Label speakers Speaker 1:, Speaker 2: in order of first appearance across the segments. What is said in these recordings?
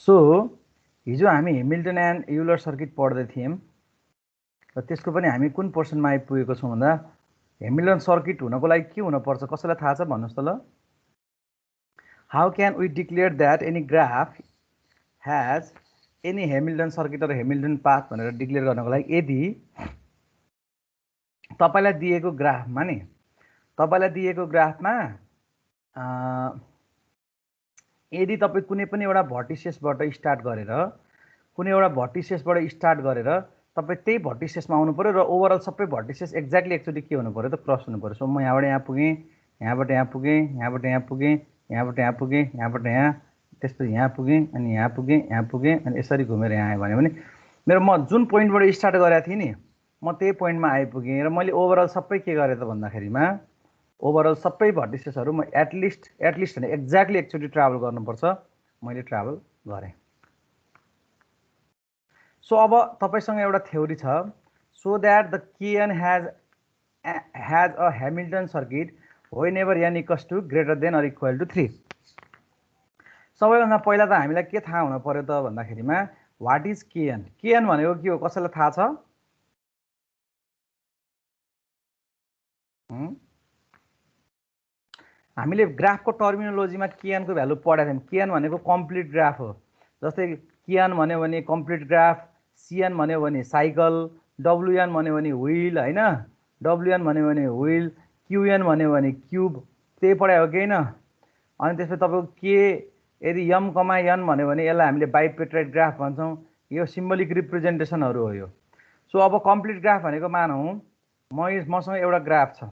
Speaker 1: So हिजो हामी Hamilton and Euler circuit पढ्दै थियौँ र त्यसको पनि हामी कुन पोर्सनमा आइपुगेको छौँ भन्दा हेमिल्टन सर्किट हुनको लागि के हुनुपर्छ कसैलाई थाहा छ भन्नुहोस् त ल how can we declare that any graph has any Hamilton circuit र हेमिल्टन पाथ भनेर डिक्लेयर गर्नको लागि यदि तपाईलाई दिएको ग्राफमा यदि तपाईँ कुनै पनि एउटा भर्टिसेसबाट स्टार्ट गरेर तपाईँ त्यही भर्टिसेसमा आउनु पर्यो र ओभरअल सबै भर्टिसेस एक्ज्याक्टली एकचोटि के हुनु पर्यो त क्रस हुनु पर्यो। सो म यहाँबाट यहाँ पुगेँ, यहाँबाट यहाँ पुगेँ, यहाँबाट यहाँ पुगेँ, यहाँबाट यहाँ पुगेँ, यहाँबाट यहाँ, त्यसपछि यहाँ पुगेँ, अनि यहाँ पुगेँ, यहाँ पुगेँ, अनि यसरी घुमेर यहाँ आएँ भने मेरो म जुन पोइन्टबाट स्टार्ट गरेको थिएँ नि म त्यही पोइन्टमा आइपुगेँ र मैले ओभरअल सबै के गरेँ त भन्दाखेरिमा ओभरअल सबै भर्टिसेसहरू म एटलिस्ट होइन एक्ज्याक्टली एकचोटि ट्राभल गर्नुपर्छ, मैले ट्राभल गरेँ। सो अब तपाईसँग एउटा थ्योरी छ, so that the K N has a Hamilton circuit whenever n equals to greater than or equal to 3। सबैभन्दा पहिला त हामीलाई के थाहा हुनु पर्यो त भन्दाखेरिमा व्हाट इज केएन। केएन भनेको के हो कसैलाई थाहा छ? हामीले ग्राफको टर्मिनोलोजीमा केएन को भ्यालु पढाएको थियौँ। केएन भनेको कम्प्लिट ग्राफ हो। जस्तै केएन भन्यो भने कम्प्लिट ग्राफ, सीएन भन्यो भने साइकल, डब्लुएन भन्यो भने व्हील हैन, डब्लुएन भन्यो भने व्हील, क्युएन भन्यो भने क्युब, त्यही पढायो कि हैन। अनि त्यसपछि तपाईको के यदि m, n भन्यो भने यसलाई हामीले बाइपेट्राइड ग्राफ भन्छौँ। यो सिम्बोलिक रिप्रेजेन्टेसनहरु हो यो। सो अब कम्प्लिट ग्राफ भनेको मानौँ मसँग एउटा ग्राफ छ।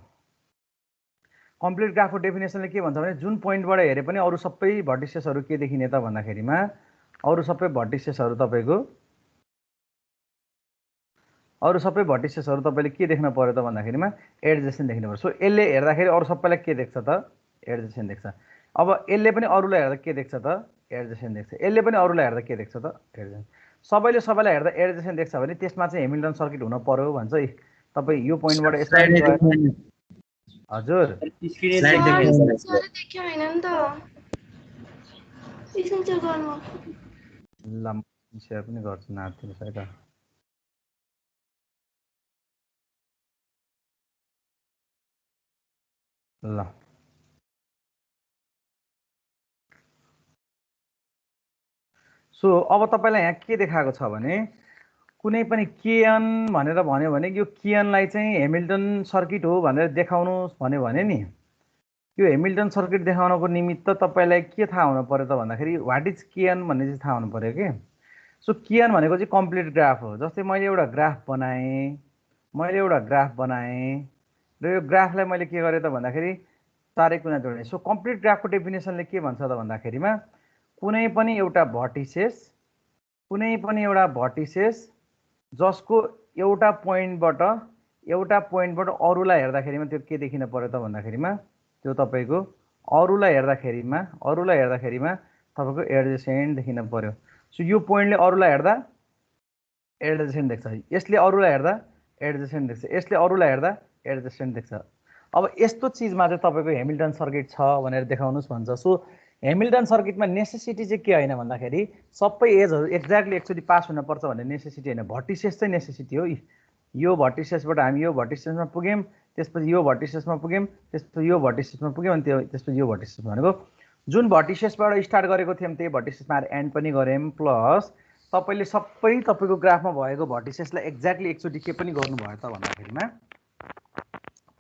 Speaker 1: कम्प्लिट ग्राफको डेफिनेसनले के भन्छ भने जुन पोइन्टबाट हेरे पनि अरु सबै भर्टिसेसहरु के देखिने त भन्दाखेरिमा अरु सबै भर्टिसेसहरु तपाईले के देख्न पर्यो त भन्दाखेरिमा एडजेसेन्ट देख्नु पर्यो। सो यसले हेर्दाखेरि अरु सबैलाई के देख्छ त? एडजेसेन्ट देख्छ। अब यसले पनि अरुलाई हेर्दा के देख्छ त? एडजेसेन्ट देख्छ। यसले पनि अरुलाई हेर्दा के देख्छ त? एडजेसेन्ट। सबैलाई हेर्दा एडजेसेन्ट देख्छ भने त्यसमा चाहिँ हेमिल्टन सर्किट हुन पर्यो भन्छ। तपाई यो पोइन्टबाट यसरी गयो हजुर
Speaker 2: स्लाइड देख्यो हैन नि त एकछिन चेक गर्नु
Speaker 1: ल सेयर पनि गर्छु नातिले साइड ल सो अब तपाईलाई यहाँ के देखाएको छ भने कुनै पनि केएन भनेर भन्यो भने यो केएनलाई चाहिँ हेमिल्टन सर्किट हो भनेर देखाउनुस् भन्यो भने नि यो हेमिल्टन सर्किट देखाउनको निमित्त तपाईलाई के थाहा हुनु पर्यो त भन्दाखेरि व्हाट इज केएन भन्ने चाहिँ थाहा हुनु पर्यो के। सो केएन भनेको चाहिँ कम्प्लिट ग्राफ हो। जस्तै मैले एउटा ग्राफ बनाएँ र यो ग्राफलाई मैले के गरेँ त भन्दाखेरि चारै कुना जोडेँ। सो कम्प्लिट ग्राफको डेफिनेसनले के भन्छ त भन्दाखेरिमा कुनै पनि एउटा भर्टिसेस जसको एउटा पोइन्टबाट अरुलाई हेर्दाखेरिमा त्यो के देखिन पर्यो त भन्दाखेरिमा त्यो तपाईको अरुलाई हेर्दाखेरिमा तपाईको एडजेसेन्ट देखिन पर्यो। सो यो पोइन्टले अरुलाई हेर्दा एडजेसेन्ट देख्छ, यसले अरुलाई हेर्दा एडजेसेन्ट देख्छ, यसले अरुलाई हेर्दा एडजेसेन्ट देख्छ। अब यस्तो चीजमा चाहिँ तपाईको हेमिल्टन सर्किट छ भनेर देखाउनुस् भन्छ। सो हेमिल्टन सर्किटमा नेसेसिटी चाहिँ के हैन भन्दाखेरि सबै एजहरु एक्ज्याक्टली एकचोटि पास हुन पर्छ भन्ने नेसेसिटी हैन, भर्टिसेस चाहिँ नेसेसिटी हो। यो भर्टिसेसबाट हामी यो भर्टिसेसमा पुग्यौं, त्यसपछि यो भर्टिसेसमा पुग्यौं, त्यसपछि यो भर्टिसेसमा पुग्यौं, अनि त्यसपछि यो भर्टिसेसमा भनेको जुन भर्टिसेसबाट स्टार्ट गरेको थियौं त्यही भर्टिसेसमा एन्ड पनि गर्यौं, प्लस तपाईले सबै तपाईको ग्राफमा भएको भर्टिसेसलाई एक्ज्याक्टली एकचोटि के पनि गर्नुभयो त भन्दाखेरिमा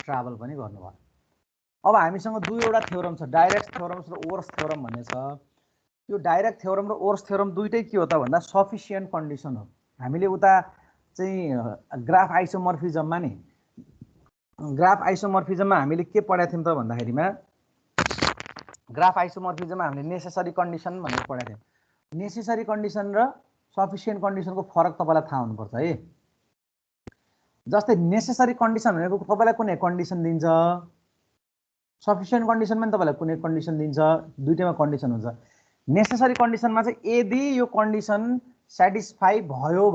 Speaker 1: ट्राभल पनि गर्नुभयो। अब हामीसँग दुईवटा थ्योरम छ, डाइरेक्ट थ्योरम र ओर्स थ्योरम भन्ने छ। यो डाइरेक्ट थ्योरम र ओर्स थ्योरम दुईटै के हो त भन्दा सफिसिएन्ट कन्डिसन हो। हामीले उता चाहिँ ग्राफ आइसोमर्फिजममा हामीले के पढाएको थियौं त भन्दाखेरिमा ग्राफ आइसोमर्फिजममा हामीले नेसेसरी कन्डिसन भनेर पढाएको थियौं। नेसेसरी कन्डिसन र सफिसिएन्ट कन्डिसनको फरक तपाईलाई थाहा हुनुपर्छ है। जस्तै नेसेसरी कन्डिसन भनेको तपाईलाई कुनै कन्डिसन दिन्छ, सफिसिएन्ट कन्डिसनमा पनि तपाईलाई कुनै कन्डिसन दिन्छ, दुईटैमा कन्डिसन हुन्छ। नेसेसरी कन्डिसनमा चाहिँ यदि यो कन्डिसन स्याटिस्फाई भयो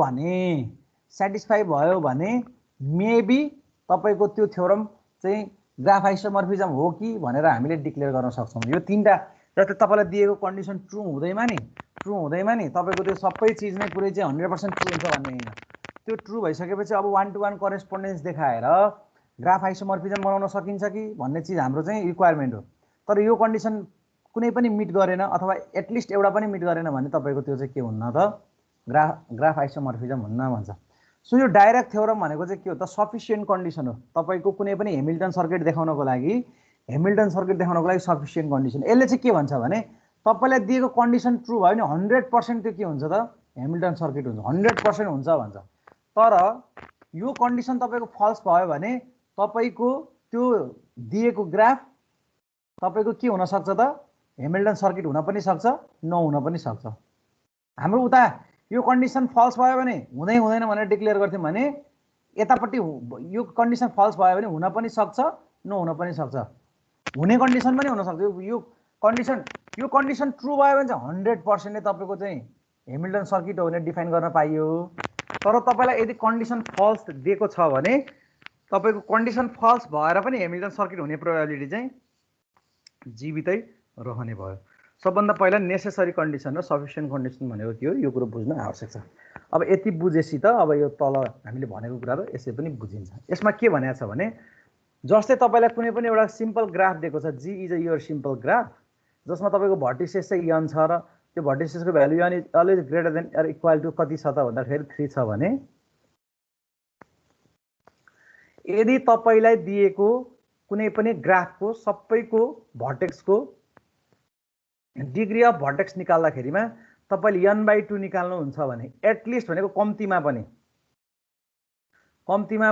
Speaker 1: भने मेबी तपाईको त्यो थ्योरम चाहिँ ग्राफ आइसोमर्फिजम हो कि भनेर हामीले डिक्लेयर गर्न सक्छौं। यो तीनटा जस्तै तपाईलाई दिएको कन्डिसन ट्रू हुँदैमा नि ट्रु हुँदैमा नि तपाईको त्यो सबै चीज नै पुरै चाहिँ 100% ट्रु हुन्छ भन्ने हैन। त्यो ट्रु भइसकेपछि अब 1 to 1 करेस्पोन्डेन्स देखाएर ग्राफ आइसोमर्फिजम बनाउन सकिन्छ कि भन्ने चीज हाम्रो चाहिँ रिक्वायरमेन्ट हो। तर यो कन्डिसन कुनै पनि मिट गरेन अथवा एटलिस्ट एउटा पनि मिट गरेन भने तपाईको त्यो चाहिँ के हुन्न त ग्राफ आइसोमर्फिजम हुन्न भन्छ। सो यो डाइरेक्ट थ्योरम भनेको चाहिँ के हो त सफिसिएन्ट कन्डिसन हो। तपाईको कुनै पनि हेमिल्टन सर्किट देखाउनको लागि सफिसिएन्ट कन्डिसन। यसले चाहिँ के भन्छ भने तपाईलाई दिएको कन्डिसन ट्रु भयो नि 100% त्यो के हुन्छ त हेमिल्टन सर्किट हुन्छ 100% हुन्छ भन्छ। तर यो कन्डिसन तपाईको फल्स भयो भने तपाईको त्यो दिएको ग्राफ तपाईको के हुन सक्छ त हेमिल्टन सर्किट हुन पनि सक्छ नहुन पनि सक्छ। हाम्रो उता यो कन्डिसन फल्स भयो भने हुँदै हुँदैन भनेर डिक्लेयर गर्थ्यौं भने यतापट्टि यो कन्डिसन फल्स भयो भने हुन पनि सक्छ नहुन पनि सक्छ। हुने कन्डिसन पनि हुन सक्छ। यो कन्डिसन ट्रु भयो भने चाहिँ 100% नै तपाईको चाहिँ हेमिल्टन सर्किट हो भने डिफाइन गर्न पाइयो। तर तपाईलाई यदि कन्डिसन फल्स दिएको छ भने तपाईको कन्डिसन फल्स भएर पनि हेमिल्टन सर्किट हुने प्रोबेबिलिटी चाहिँ जीवितै रहने भयो। सबभन्दा पहिला नेसेसरी कन्डिसन र सफिसिएन्ट कन्डिसन भनेको के हो यो कुरो बुझ्न आवश्यक छ। अब यति बुझेपछि त अब यो तल हामीले भनेको कुरा त यसै पनि बुझिन्छ। यसमा के भनेको छ भने जस्तै तपाईलाई कुनै पनि एउटा सिम्पल ग्राफ दिएको छ G is a your simple graph जसमा तपाईको भर्टिसेस चाहिँ n छ र त्यो भर्टिसेसको value n is always greater than or equal to कति छ त भन्दाखेरि 3 छ भने यदि तपाईलाई दिएको कुनै पनि ग्राफको सबैको भर्टेक्सको डिग्री अफ भर्टेक्स निकाल्दाखेरिमा तपाईले n/2 निकाल्नुहुन्छ भने एटलिस्ट भनेको कम्तीमा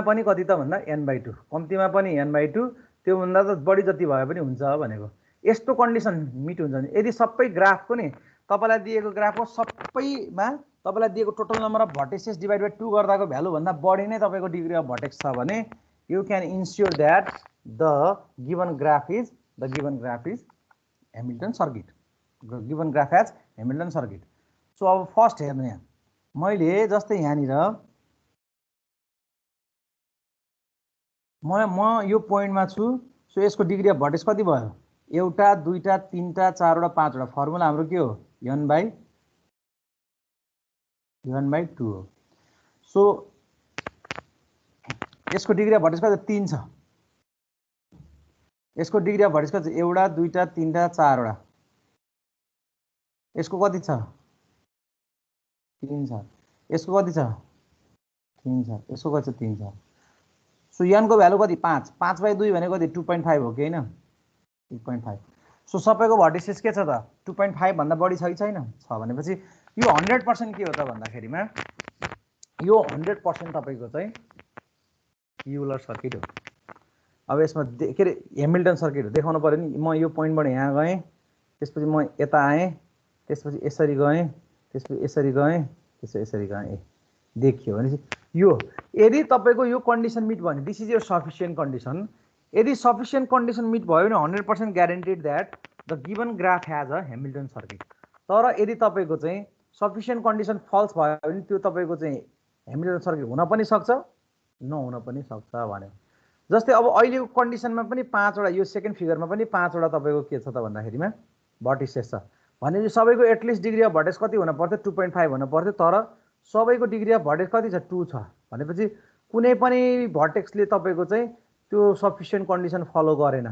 Speaker 1: पनि कति त भन्दा n/2 कम्तीमा पनि n/2 त्यो भन्दा त बढी जति भए पनि हुन्छ भनेको। यस्तो कन्डिसन मिट हुन्छ भने यदि सबै ग्राफको नि तपाईलाई दिएको ग्राफको सबैमा तपाईलाई दिएको total number of vertices divide by 2 गर्दाको भ्यालु भन्दा बढी नै तपाईको डिग्री अफ भर्टेक्स छ भने you can ensure that the given graph is Hamilton circuit. Given graph as Hamilton circuit. So अब फर्स्ट हेर्नु यहाँ मैले जस्तै यहाँनिर म यो पोइन्टमा छु। सो यसको डिग्री अफ भर्टेक्स कति भयो एउटा दुईटा तीनटा चारवटा पाँचवटा फर्मुला हाम्रो के हो n/2 हो। सो यसको डिग्री अफ भर्टेक्स कति 3 छ। यसको डिग्री अफ भर्टेक्स कति एउटा दुईटा तीनटा चारवटा यसको कति छ 3 छ। यसको कति छ 3 छ। यसको कति छ 3 छ। सो n को भ्यालु कति 5 5/2 भनेको कति 2.5 हो कि हैन 2.5। सो सबैको भर्टिसेस के छ त 2.5 भन्दा बढी छ कि छैन छ भनेपछि यो 100% के हो त भन्दाखेरिमा यो 100% तपाईको चाहिँ युलर सर्किट हो। अब यसमा के रे हेमिल्टन सर्किट हो देखाउनु पर्यो नि। म यो पोइन्टबाट यहाँ गएँ त्यसपछि म यता आएँ त्यसपछि यसरी गएँ त्यसपछि यसरी गएँ त्यसपछि यसरी गएँ देखियो भने यो यदि तपाईको यो कन्डिसन मिट भयो भने this is your sufficient condition. यदि सफिसिएन्ट कन्डिसन मिट भयो भने 100% guaranteed that the given graph has a Hamilton circuit. तर यदि तपाईको चाहिँ सफिसिएन्ट कन्डिसन फल्स भयो भने त्यो तपाईको चाहिँ हेमिल्टन सर्किट हुन पनि सक्छ नहुन पनि सक्छ भन्यो। जस्तै अब अहिलेको कन्डिसनमा पनि 5 वटा यो सेकेन्ड फिगरमा पनि 5 वटा तपाईको के छ त भन्दाखेरिमा भर्टिसेस छ भने सबैको एटलिस्ट डिग्री अफ भर्टेक्स कति हुन पर्थ्यो 2.5 हुन पर्थ्यो। तर सबैको डिग्री अफ भर्टेक्स कति छ 2 छ भनेपछि कुनै पनि भर्टेक्सले तपाईको चाहिँ त्यो सफिसिएन्ट कन्डिसन फलो गरेन।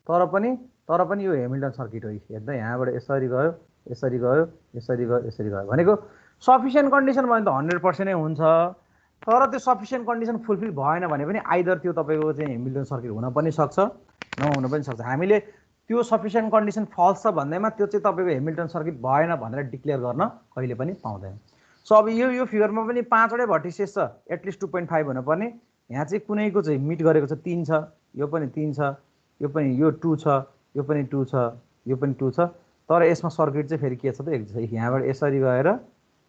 Speaker 1: तर पनि यो हेमिल्टन सर्किट हो। हेर्दा यहाँबाट यसरी गयो यसरी गयो यसरी गयो यसरी गयो भनेको सफिसिएन्ट कन्डिसन भयो भने त 100% नै हुन्छ। तर त्यो सफिसिएन्ट कन्डिसन फुलफिल भएन भने पनि आइदर त्यो तपाईको चाहिँ हेमिल्टन सर्किट हुन पनि सक्छ नहुन पनि सक्छ। हामीले त्यो सफिसिएन्ट कन्डिसन फल्स छ भन्दैमा त्यो चाहिँ तपाईको हेमिल्टन सर्किट भएन भनेर डिक्लेयर गर्न कहिले पनि पाउँदैन। सो अब यो फिगरमा पनि 5 वटै भर्टिसेस छ एटलिस्ट 2.5 हुन पर्ने। यहाँ चाहिँ कुनैको चाहिँ मिट गरेको छ 3 छ यो पनि 3 छ यो पनि यो 2 छ यो पनि 2 छ यो पनि 2 छ। तर यसमा सर्किट चाहिँ फेरि के छ त यहाँबाट यसरी गएर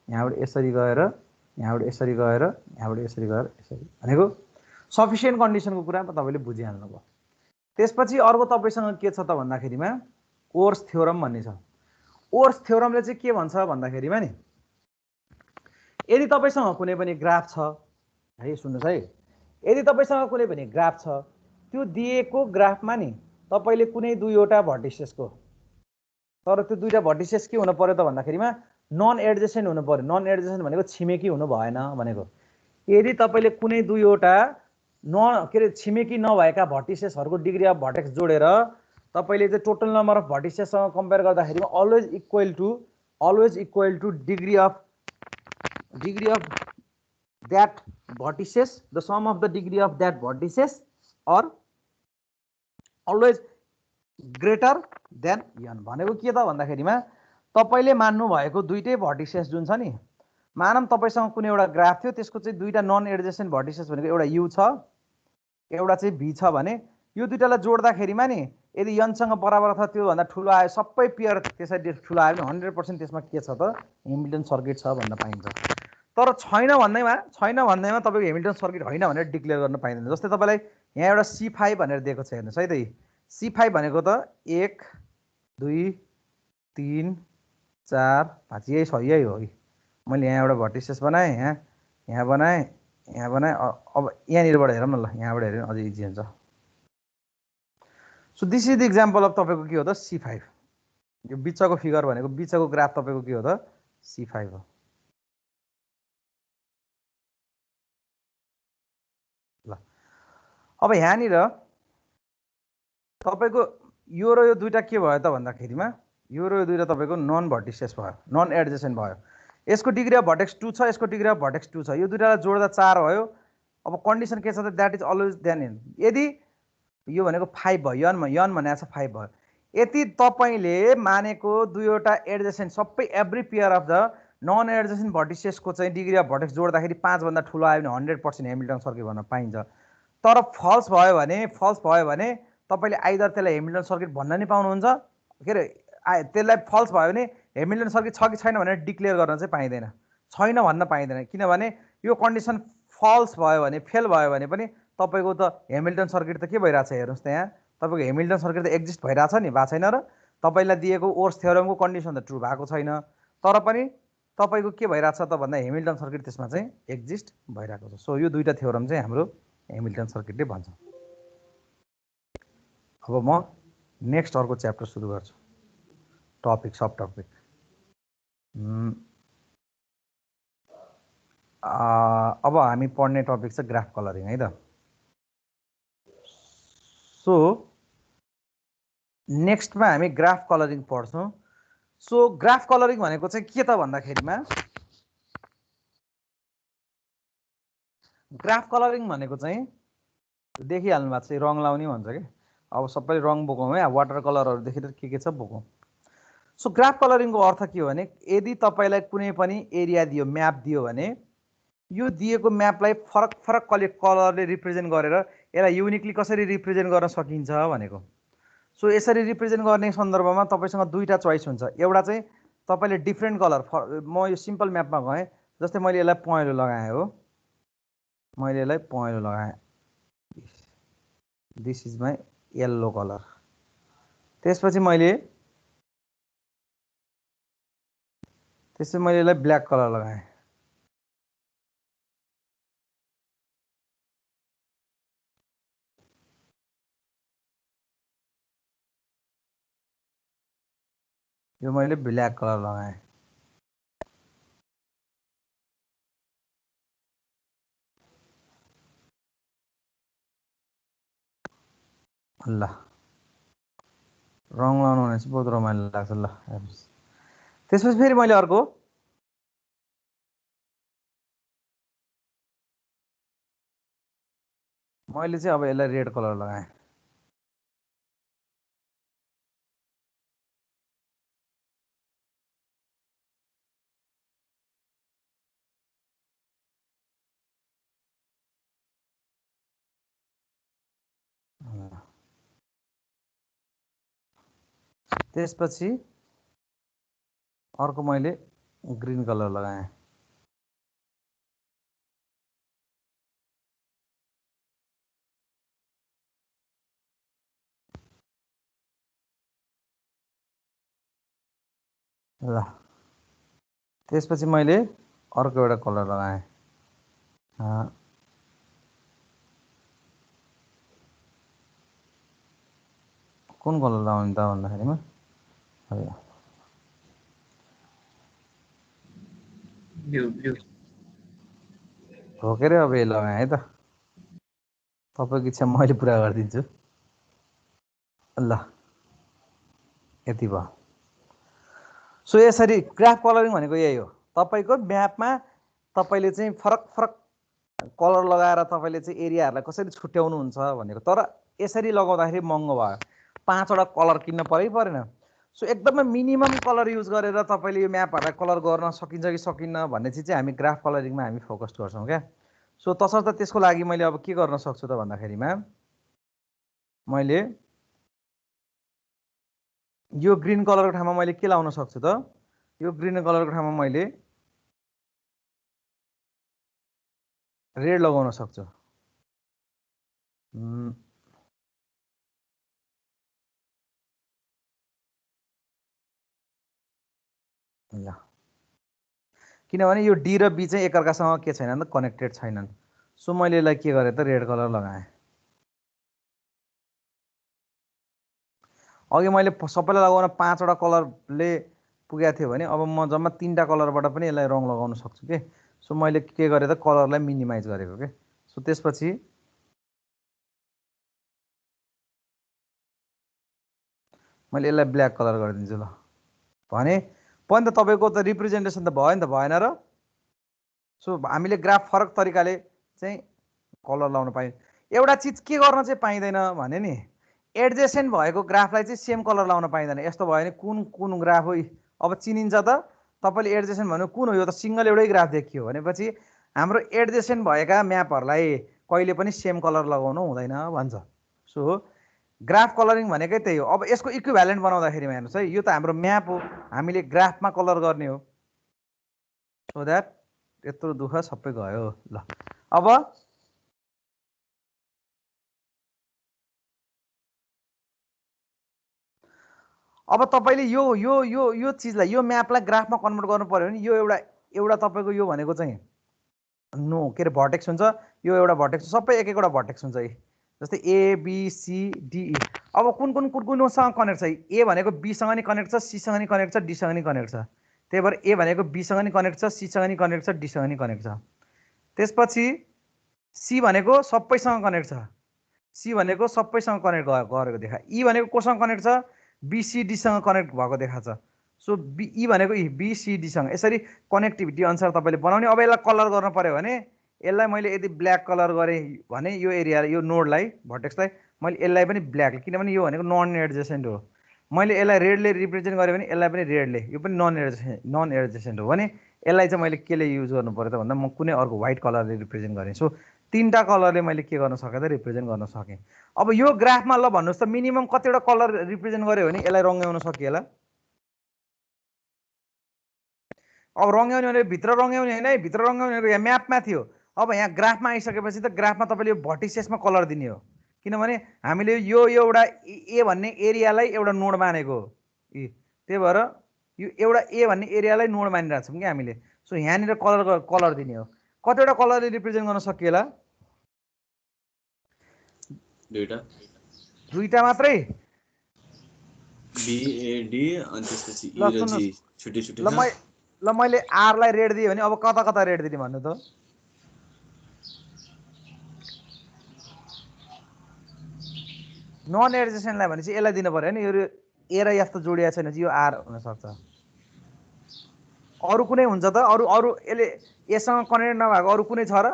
Speaker 1: यहाँबाट यसरी गएर यहाँबाट यसरी गएर यहाँबाट यसरी गएर यसरी भनेको सफिसिएन्ट कन्डिसनको कुरा तपाईले बुझिहाल्नुभयो। त्यसपछि अर्को तपाईसँग के छ त भन्दाखेरिमा ओर्स थ्योरम भन्ने छ। ओर्स थ्योरमले चाहिँ के भन्छ भन्दाखेरिमा नि यदि तपाईसँग कुनै पनि ग्राफ छ है सुन्नुस् है यदि तपाईसँग कुनै पनि ग्राफ छ त्यो दिएको ग्राफमा नि तपाईले कुनै दुईवटा भर्टिसेसको तर त्यो दुईटा भर्टिसेस के हुन पर्यो त भन्दाखेरिमा नन एडजेसेन्ट हुनु पर्यो। नन एडजेसेन्ट भनेको छिमेकी हुनु भएन भनेको। यदि तपाईँले कुनै दुईवटा के अरे छिमेकी नभएका भर्टिसेसहरूको डिग्री अफ भर्टेक्स जोडेर तपाईँले चाहिँ टोटल नम्बर अफ भर्टिसेससँग कम्पेयर गर्दाखेरिमा always equal to degree of that vertices, the sum of the degree of that vertices are always greater than n भनेको के त भन्दाखेरिमा तपाईले मान्नु भएको दुईटै भर्टिसेस जुन छ नि, मानम तपाईसँग कुनै एउटा ग्राफ थियो, त्यसको चाहिँ दुईटा नन एडजेसेन्ट भर्टिसेस भनेको एउटा u छ एउटा चाहिँ v छ भने यो दुईटालाई जोड्दाखेरिमा नि यदि n सँग बराबर अथवा त्यो भन्दा ठुलो आयो, सबै पेयर त्यसरी ठुलो आयो भने 100% त्यसमा के छ त हेमिल्टन सर्किट छ भन्न पाइन्छ। तर छैन भन्दैमा तपाईको हेमिल्टन सर्किट होइन भनेर डिक्लेयर गर्न पाइँदैन। जस्तै तपाईलाई यहाँ एउटा C5 भनेर दिएको छ, हेर्नुस् है त। C5 भनेको त 1 2 3 4 5 यही छ, यही हो। मैले यहाँ एउटा भर्टिसेस बनाएँ, यहाँ बनाएँ, अब यहाँनिरबाट हेरौँ न, ल यहाँबाट हेऱ्यो अझै इजी हुन्छ। So this is the example of तपाईँको के हो त C5। यो बिचको फिगर भनेको बिचको ग्राफ तपाईँको के हो त C5 हो। ल अब यहाँनिर तपाईँको यो र यो दुईटा के भयो त भन्दाखेरिमा यो र यो दुईटा तपाईँको नन भर्टिसेस भयो, नन एडजेसेन्ट भयो। यसको डिग्री अफ भर्टेक्स 2 छ, यसको डिग्री अफ भर्टेक्स 2 छ। यो दुईटालाई जोड्दा 4 भयो। अब कन्डिसन के छ त that is always then n। यदि यो भनेको 5 भयो, n भनेको छ 5 भयो। यदि तपाईँले मानेको दुईवटा एडजेसेन्ट सबै every pair of the non adjacent भर्टिसेसको चाहिँ डिग्री अफ भर्टेक्स जोड्दाखेरि 5 भन्दा ठुलो आयो भने 100% हेमिल्टन सर्किट भन्न पाइन्छ। तर फल्स भयो भने तपाईले आइदर त्यसलाई हेमिल्टन सर्किट भन्न नि पाउनुहुन्छ, के अरे त्यसलाई फल्स भयो भने हेमिल्टन सर्किट छ कि छैन भनेर डिक्लेयर गर्न चाहिँ पाइँदैन, छैन भन्न पाइँदैन। किनभने यो कन्डिसन फल्स भयो भने, फेल भयो भने पनि तपाईँको त हेमिल्टन सर्किट त के भइरहेछ हेर्नुहोस् त। यहाँ तपाईँको हेमिल्टन सर्किट त एक्जिस्ट भइरहेछ नि, भएको छैन र? तपाईँलाई दिएको ओर्स थ्योरमको कन्डिसन त ट्रु भएको छैन, तर पनि तपाईँको के भइरहेछ त भन्दा हेमिल्टन सर्किट त्यसमा चाहिँ एक्जिस्ट भइरहेको छ। सो यो दुईटा थ्योरम चाहिँ हाम्रो हेमिल्टन सर्किटले भन्छ। अब म नेक्स्ट अर्को च्याप्टर सुरु गर्छु, टपिक सब टपिक। अब हामी पढ्ने टपिक छ ग्राफ कलरिङ है त। सो नेक्स्टमा हामी ग्राफ कलरिङ पढ्छौँ। सो ग्राफ कलरिङ भनेको चाहिँ के त भन्दाखेरिमा ग्राफ कलरिङ भनेको चाहिँ देखिहाल्नु भएको छ, रङ लाउने भन्छ कि। अब सबैले रङ बोकौँ है, वाटर कलरहरूदेखि त के छ बोकौँ। सो ग्राफ कलरिङको अर्थ के हो भने यदि तपाईँलाई कुनै पनि एरिया दियो, म्याप दियो भने यो दिएको म्यापलाई फरक फरक कलरले रिप्रेजेन्ट गरेर यसलाई युनिकली कसरी रिप्रेजेन्ट गर्न सकिन्छ भनेको। सो यसरी रिप्रेजेन्ट गर्ने सन्दर्भमा तपाईँसँग दुईटा चोइस हुन्छ। एउटा चाहिँ तपाईँले डिफ्रेन्ट कलर, म यो सिम्पल म्यापमा गएँ, जस्तै मैले यसलाई पहेँलो लगाएँ हो, मैले यसलाई पहेँलो लगाएँ, this is my yellow colour. त्यसपछि मैले यसलाई ब्ल्याक कलर लगाएँ। यो मैले ब्ल्याक कलर लगाएँ। ल रङ लाउनु भने चाहिँ बहुत रमाइलो लाग्छ। ल त्यसपछि फेरि मैले अर्को मैले चाहिँ अब यसलाई रेड कलर लगाएँ। त्यसपछि अर्को मैले ग्रीन कलर लगाएँ। ल त्यसपछि मैले अर्को एउटा कलर लगाएँ। कुन कलर लगाउने त भन्दाखेरिमा
Speaker 3: ब्लू
Speaker 1: हो के रे अब यो लगाएँ है त तपाईको इच्छा मैले पुरा गरिदिन्छु ल यति भयो सो यसरी ग्राफ कलरिङ भनेको यही हो तपाईको म्यापमा तपाईले चाहिँ फरक फरक कलर लगाएर तपाईले चाहिँ एरियाहरुलाई कसरी छुट्याउनु हुन्छ भनेको तर यसरी लगाउँदाखेरि महँगो भयो 5 वटा कलर किन्न परेन सो एकदमै मिनिमम कलर युज गरेर तपाईले यो म्यापहरुलाई कलर गर्न सकिन्छ कि सकिन्न भन्ने चाहिँ हामी ग्राफ कलरिङमा हामी फोकस गर्छौं क्या सो तसर्थ त्यसको लागि मैले अब के गर्न सक्छु त भन्दाखेरिमा मैले यो ग्रीन कलरको ठाउँमा मैले के लाउन सक्छु त यो ग्रीन कलरको ठाउँमा मैले रेड लगाउन सक्छु ल किनभने यो डी र बी चाहिँ एकअर्कासँग के छैनन् त कनेक्टेड छैनन् सो मैले यसलाई के गरे त रेड कलर लगाएँ अघि मैले सबैलाई लगाउन 5 वटा कलरले पुगेको थियो भने अब म जम्मा 3टा कलरबाट पनि यसलाई रङ लगाउन सक्छु के सो मैले के गरे त कलरलाई मिनिमाइज गरेको के सो त्यसपछि मैले यसलाई ब्ल्याक कलर गरिदिन्छु ल भने पनि त तपाईको त रिप्रेजेन्टेसन त भयो नि त भएन र सो हामीले ग्राफ फरक तरिकाले चाहिँ कलर लाउन पाइन्छ एउटा चीज के गर्न चाहिँ पाइदैन भने नि एडजेसेन्ट भएको ग्राफलाई चाहिँ सेम कलर लाउन पाइदैन यस्तो भयो भने कुन ग्राफ हो अब चिनिन्छ त तपाईले एडजेसेन्ट भन्नु कुन हो यो त सिंगल एउटै ग्राफ देखियो भनेपछि हाम्रो एडजेसेन्ट भएका म्यापहरुलाई कहिले पनि सेम कलर लगाउनु हुँदैन भन्छ सो ग्राफ कलरिङ भनेकै त्यही हो अब यसको इक्विभ्यालेन्ट बनाउँदाखेरि हेर्नुस् है यो त हाम्रो म्याप हो हामीले ग्राफमा कलर गर्ने हो सो दैट यत्रो दुःख सबै गयो ल अब तपाईले यो चीजलाई यो म्यापलाई ग्राफमा कन्भर्ट गर्नु पर्यो भने यो एउटा तपाईको यो भनेको चाहिँ नो के रे भर्टेक्स हुन्छ यो एउटा भर्टेक्स सबै एक एकवटा भर्टेक्स हुन्छ जस्तै A B C D E अब कुनसँग कनेक्ट छ ए भनेको बी सँग नि कनेक्ट छ सी सँग नि कनेक्ट छ डी सँग नि कनेक्ट छ त्यही भएर ए भनेको बी सँग नि कनेक्ट छ सी सँग नि कनेक्ट छ डी सँग नि कनेक्ट छ त्यसपछि सी भनेको सबैसँग कनेक्ट छ सी भनेको सबैसँग कनेक्ट गरेको देखा ई भनेको कोसँग कनेक्ट छ बीसीडी सँग कनेक्ट भएको देखाछ सो ई भनेको बीसीडी सँग यसरी कनेक्टिभिटी अनुसार तपाईले बनाउने अब यसलाई कलर गर्न पर्यो भने यसलाई मैले यदि ब्ल्याक कलर गरे भने यो एरिया यो नोडलाई भर्टेक्सलाई मैले यसलाई पनि ब्ल्याक किनभने यो भनेको नन एडजेसेन्ट हो मैले यसलाई रेडले रिप्रेजेन्ट गरे भने यसलाई पनि रेडले यो पनि नन एडजेसेन्ट हो भने यसलाई चाहिँ मैले केले युज गर्नु पर्यो त भन्दा म कुनै अर्को व्हाइट कलरले रिप्रेजेन्ट गरेँ सो 3टा कलरले मैले के गर्न सके त रिप्रेजेन्ट गर्न सके अब यो ग्राफमा ल भन्नुस् त मिनिमम कतिवटा कलर रिप्रेजेन्ट गर्यो भने यसलाई रंग्याउन सकिएला अब रंग्याउने भने भित्र रंग्याउने हैन है भित्र रंग्याउने यहाँ म्यापमा थियो अब यहाँ ग्राफमा आइसकेपछि त ग्राफमा तपाईले यो भर्टिसेसमा कलर दिने हो किनभने हामीले यो एउटा ए भन्ने एरियालाई एउटा नोड मानेको त्यही भएर यो एउटा ए भन्ने एरियालाई नोड मानिरहेको छौं के हामीले सो यहाँनिर कलर दिने हो कतिवटा कलरले रिप्रेजेन्ट गर्न सकिएला दुईटा मात्रै
Speaker 3: बी ए डी अनि त्यसपछि ई र जी छुट्टै छुट्टै
Speaker 1: ल मैले आर लाई रेड दिए भने अब कता कता रेड दिने भन्नु त नन एडजेसेन्टलाई भनेपछि यसलाई दिन पर्यो नि यो ए र एफ त जोडिया छैन यो आर हुन सक्छ अरु कुनै हुन्छ त अरु यसले एसँग कनेक्ट नभएको अरु कुनै छ र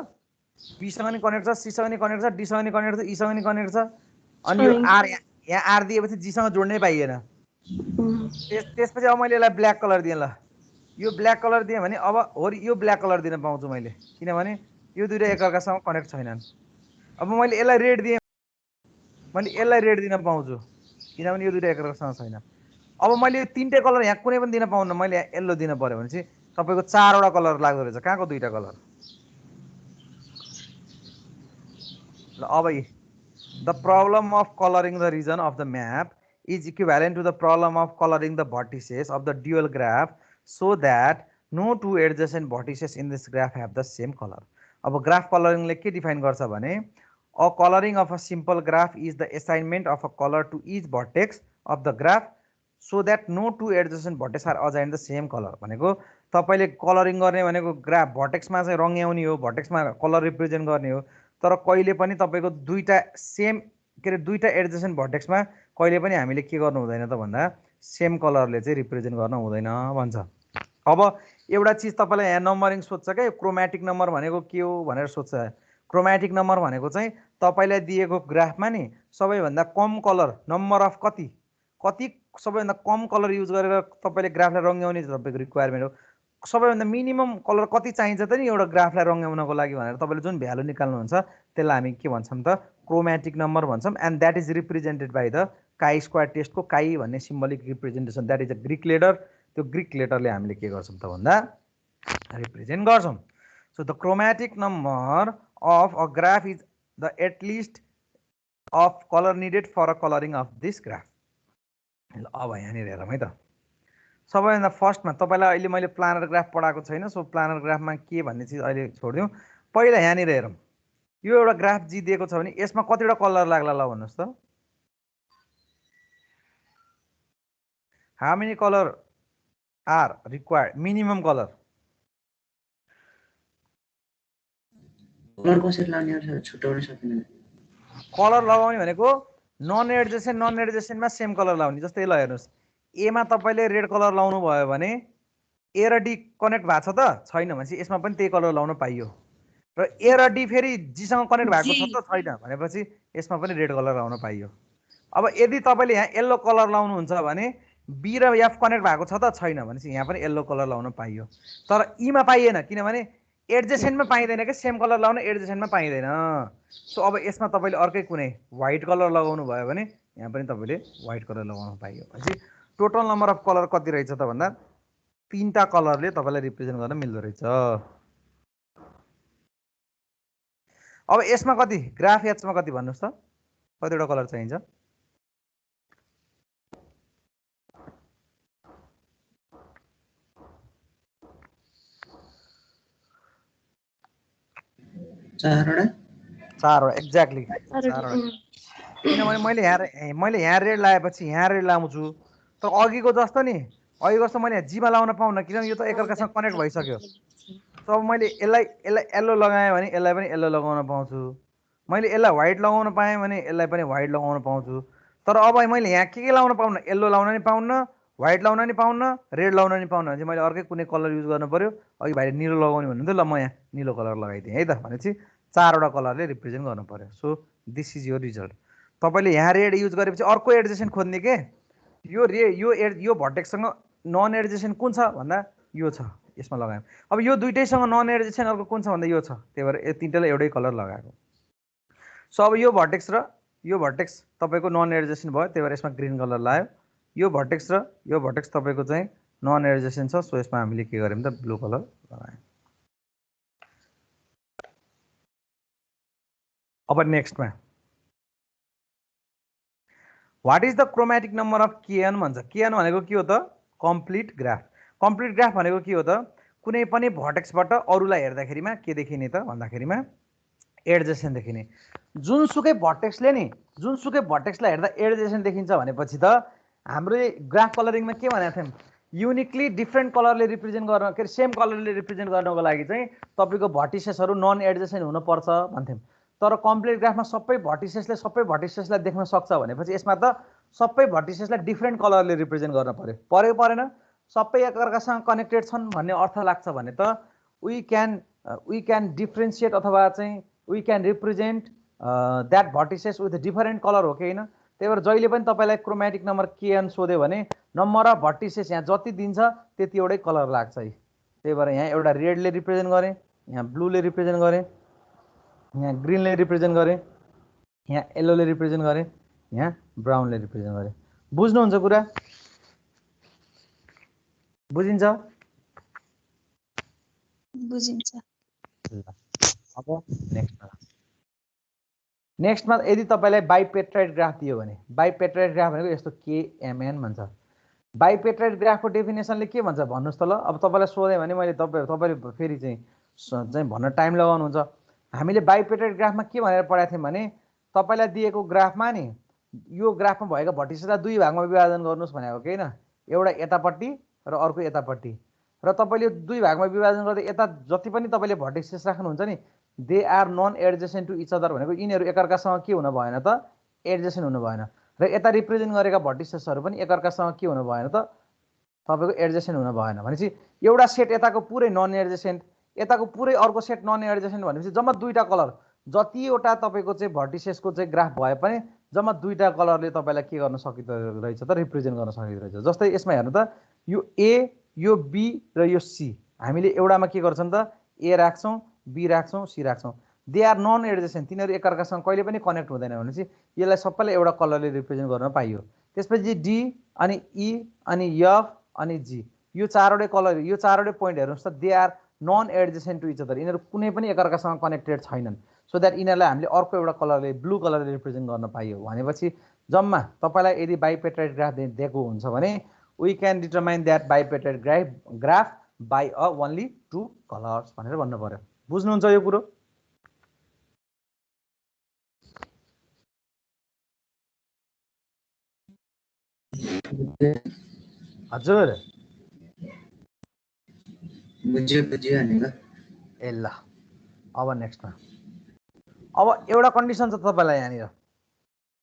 Speaker 1: बी सँग नि कनेक्ट छ सी सँग नि कनेक्ट छ डी सँग नि कनेक्ट छ ई सँग नि कनेक्ट छ अनि यो आर यहाँ आर दिएपछि जी सँग जोड्नै पाइएन त्यसपछि अब मैले यसलाई ब्ल्याक कलर दिएँ ल यो ब्ल्याक कलर दिएँ भने अब यो ब्ल्याक कलर दिन पाउँछु मैले किनभने यो दुईटा एकअर्कासँग कनेक्ट छैनन् अब मैले यसलाई रेड दिएँ मैले यसलाई रेड दिन पाउँछु किनभने यो दुईटा एकअर्कासँग छैन अब मैले यो 3टै कलर यहाँ कुनै पनि दिन पाउन्न मैले येल्लो दिन पर्यो भने चाहिँ तपाईको 4 वटा कलर लाग्दो रहेछ कहाँको दुईटा कलर ल अब the problem of colouring the region of the map is equivalent to the problem of coloring the vertices of the dual graph so that no two adjacent vertices in this graph have the same color. अब graph coloring ले के define गर्छ भने a coloring of a simple graph is the assignment of a color to each vertex of the graph so that no two adjacent vertex are assign the same colour भनेको तपाईँले colouring गर्ने भनेको graph भर्टेक्समा चाहिँ रङ्ग्याउने हो, भर्टेक्समा colour represent गर्ने हो। तर कहिले पनि तपाईँको दुईवटा सेम के अरे दुईवटा एडजसेन्ट भर्टेक्समा कहिले पनि हामीले के गर्नु हुँदैन त भन्दा सेम कलरले चाहिँ रिप्रेजेन्ट गर्न हुँदैन भन्छ। अब एउटा चिज तपाईँलाई यहाँ नम्बरिङ सोध्छ क्या, क्रोमेटिक नम्बर भनेको के हो भनेर सोध्छ। क्रोमेटिक नम्बर भनेको चाहिँ तपाईँलाई दिएको ग्राफमा नि सबैभन्दा कम कलर नम्बर अफ कति सबैभन्दा कम कलर युज गरेर तपाईँले ग्राफलाई रङ्ग्याउने तपाईँको रिक्वायरमेन्ट हो। सबैभन्दा मिनिमम कलर कति चाहिन्छ त नि एउटा ग्राफलाई रङ्ग्याउनको लागि भनेर तपाईँले जुन भ्यालु निकाल्नुहुन्छ त्यसलाई हामी के भन्छौँ त क्रोमेटिक नम्बर भन्छौँ। And that is represented by the chi square टेस्टको काई भन्ने symbolic representation, that is a Greek letter. त्यो ग्रिक लेटरले हामीले के गर्छौँ त भन्दा रिप्रेजेन्ट गर्छौँ। So the chromatic number of a graph is the at least of colour needed for a colouring of this graph. अब यहाँनिर हेरौँ है त। सबैभन्दा फर्स्टमा तपाईँलाई अहिले मैले प्लानर ग्राफ पढाएको छैन, सो प्लानर ग्राफमा के भन्ने चिज अहिले छोडिदिउँ। पहिला यहाँनिर हेरौँ, यो एउटा ग्राफ दिएको छ भने यसमा कतिवटा कलर लाग्ला ल भन्नुहोस् त। How many colour are required, minimum colour?
Speaker 4: Colour कसरी लाउने छुट्याउन सकिँदैन।
Speaker 1: कलर लगाउने भनेको नन एडजेसेन्टमा सेम कलर लाउने। जस्तै ल हेर्नुहोस्, एमा तपाईँले रेड कलर लाउनु भयो भने ए र डी कनेक्ट भएको छ त छैन भनेपछि यसमा पनि त्यही कलर लाउन पाइयो। र ए र डी फेरि जीसँग कनेक्ट भएको छ त छैन भनेपछि यसमा पनि रेड कलर लाउन पाइयो। अब यदि तपाईँले यहाँ येल्लो कलर लाउनुहुन्छ भने बी र एफ कनेक्ट भएको छ त छैन भनेपछि यहाँ पनि येल्लो कलर लाउन पाइयो। तर ईमा पाइएन किनभने एडजेसेन्टमा पाइँदैन कि सेम कलर लाउन एडजेसेन्टमा पाइँदैन। सो अब यसमा तपाईँले अर्कै कुनै व्हाइट कलर लगाउनु भयो भने यहाँ पनि तपाईँले व्हाइट कलर लगाउनु पाइयो। भनेपछि टोटल नम्बर अफ कलर कति रहेछ त भन्दा 3टा कलरले तपाईँलाई रिप्रेजेन्ट गर्न मिल्दो रहेछ। अब यसमा कति ग्राफ एचमा कति भन्नुहोस् त, कतिवटा कलर चाहिन्छ? चारवटा एक्ज्याक्टली चारवटा। किनभने मैले यहाँ रेड लगाएपछि यहाँ रेड लाउँछु, तर अघिको जस्तो नि अघिको जस्तो मैले जीमा लाउन पाउन किनभने यो त एकअर्कासँग कनेक्ट भइसक्यो। अब मैले यसलाई येल्लो लगाएँ भने यसलाई पनि येल्लो लगाउन पाउँछु, मैले यसलाई व्हाइट लगाउन पाएँ भने यसलाई पनि व्हाइट लगाउन पाउँछु। तर अब मैले यहाँ के लाउन पाउन्न, येल्लो लाउन नि पाउन्न, व्हाइट लाउन नि पाउन्न, रेड लाउन नि पाउन्न भने चाहिँ मैले अर्कै कुनै कलर युज गर्नु पर्यो। अघि भाइले निलो लगाउने भन्नुहुन्थ्यो, ल म यहाँ निलो कलर लगाइदिएँ है त भनेपछि चारवटा कलरले रिप्रेजेन्ट गर्नु पर्यो। So this is your result. तपाईँले यहाँ रेड युज गरेपछि अर्को एडजेसेन्ट खोज्ने के यो भर्टेक्ससँग नन एडजेसेन्ट कुन छ भन्दा यो छ, यसमा लगाएँ। अब यो दुइटैसँग नन एडजेसेन्ट अर्को कुन छ भन्दा यो छ, त्यही भएर यो तिनटैलाई एउटै कलर लगाएको। सो अब यो भर्टेक्स र यो भर्टेक्स तपाईँको नन एडजेसेन्ट भयो, त्यही भएर यसमा ग्रिन कलर लगायो। यो भर्टेक्स र यो भर्टेक्स तपाईँको चाहिँ नन एडजेसेन्ट छ, सो यसमा हामीले के गर्यौँ त ब्लू कलर लगायौँ। अब नेक्स्टमा what is the chromatic number of K N भन्छ। केएन भनेको के हो त? Complete graph. कम्प्लिट ग्राफ भनेको के हो त? कुनै पनि भर्टेक्सबाट अरूलाई हेर्दाखेरिमा के देखिने त भन्दाखेरिमा एडजेसेन्ट देखिने। जुनसुकै भर्टेक्सलाई हेर्दा एडजेसेन्ट देखिन्छ भनेपछि त हाम्रो ग्राफ कलरिङमा के भनेको थियौँ, युनिकली डिफ्रेन्ट कलरले रिप्रेजेन्ट गर्न के अरे सेम कलरले रिप्रेजेन्ट गर्नको लागि चाहिँ तपाईँको भर्टिसेसहरू नन एडजेसेन्ट हुनुपर्छ भन्थ्यौँ। तर कम्प्लिट ग्राफमा सबै भर्टिसेसलाई देख्न सक्छ भनेपछि यसमा त सबै भर्टिसेसलाई डिफ्रेन्ट कलरले रिप्रेजेन्ट गर्न पर्यो परेन? सबै एकअर्कासँग कनेक्टेड छन् भन्ने अर्थ लाग्छ भने त वी क्यान डिफ्रेन्सिएट अथवा चाहिँ we can represent that vertices with different colour हो कि होइन? त्यही भएर जहिले पनि तपाईँलाई क्रोमेटिक नम्बर केएन सोध्यो भने नम्बर अफ भर्टिसेस यहाँ जति दिन्छ त्यति एउटै कलर लाग्छ है। त्यही भएर यहाँ एउटा रेडले रिप्रेजेन्ट गरेँ, यहाँ ब्लूले रिप्रेजेन्ट गरेँ, यहाँ ग्रिनले रिप्रेजेन्ट गरेँ, यहाँ येल्लोले रिप्रेजेन्ट गरेँ, यहाँ ब्राउनले रिप्रेजेन्ट गरेँ। बुझ्नुहुन्छ कुरा? बुझिन्छ?
Speaker 5: बुझिन्छ।
Speaker 1: अब नेक्स्टमा यदि तपाईँलाई बाइपेट्राइड ग्राफ दियो भने, बाइपेट्राइड ग्राफ भनेको यस्तो केएमएन भन्छ। बाइपेट्राइड ग्राफको डेफिनेसनले के भन्छ भन्नुहोस् त ल। अब तपाईँलाई सोधेँ भने मैले तपाईँले फेरि चाहिँ भन्न टाइम लगाउनुहुन्छ। हामीले बाइपेट्राइड ग्राफमा के भनेर पढाएको थियौँ भने तपाईँलाई दिएको ग्राफमा नि यो ग्राफमा भएका भर्टिसेसलाई दुई भागमा विभाजन गर्नुहोस् भनेको के हैन, एउटा यतापट्टि र अर्को यतापट्टि। र तपाईले दुई भागमा विभाजन गर्दा यता जति पनि तपाईले भर्टिसेस राख्नुहुन्छ नि they are non adjacent to each other भनेको यिनीहरू एकअर्कासँग के हुन भएन त, एडजेसेन्ट हुनु भएन। र यता रिप्रेजेन्ट गरेका भर्टिसेसहरू पनि एकअर्कासँग के हुनु भएन त, तपाईको एडजेसेन्ट हुन भएन। भनेपछि एउटा सेट यताको पुरै नन एडजेसेन्ट, यताको पुरै अर्को सेट नन एडजेसेन्ट भनेपछि जम्मा दुईटा कलर, जतिवटा तपाईको चाहिँ भर्टिसेसको चाहिँ ग्राफ भए पनि जम्मा दुईटा कलरले तपाईलाई के गर्न सकिदो रहेछ त, रिप्रेजेन्ट गर्न सकिदो रहेछ। जस्तै यसमा हेर्नु त, यो ए, यो बी र यो सी, हामीले एउटामा के गर्छौं त, ए राख्छौं, बी राख्छौं, सी राख्छौं। दे आर नन एडजेसेन्ट, तिनीहरू एकअर्कासँग कहिले पनि कनेक्ट हुँदैन भनेपछि यसलाई सबैलाई एउटा कलरले रिप्रेजेन्ट गर्न पाइयो। त्यसपछि डी अनि ई अनि एफ अनि जी, यो चारवटै कलर, यो चारवटै पोइन्ट हेर्नुहोस् त, they are non adjacent to each other, यिनीहरू कुनै पनि एकअर्कासँग कनेक्टेड छैनन्। सो द्याट यिनीहरूलाई हामीले अर्को एउटा कलरले, ब्लू कलरले रिप्रेजेन्ट गर्न पाइयो। भनेपछि जम्मा तपाईलाई यदि बाइपेट्राइड ग्राफ दिएको हुन्छ भने we can determine that bipartite graph by a only 2 colours भनेर भन्नु पर्यो। बुझ्नुहुन्छ यो कुरो? हजुर
Speaker 4: बुझ्यो भनेको।
Speaker 1: ए ल, अब नेक्स्टमा अब एउटा कन्डिसन छ तपाईलाई यहाँनिर।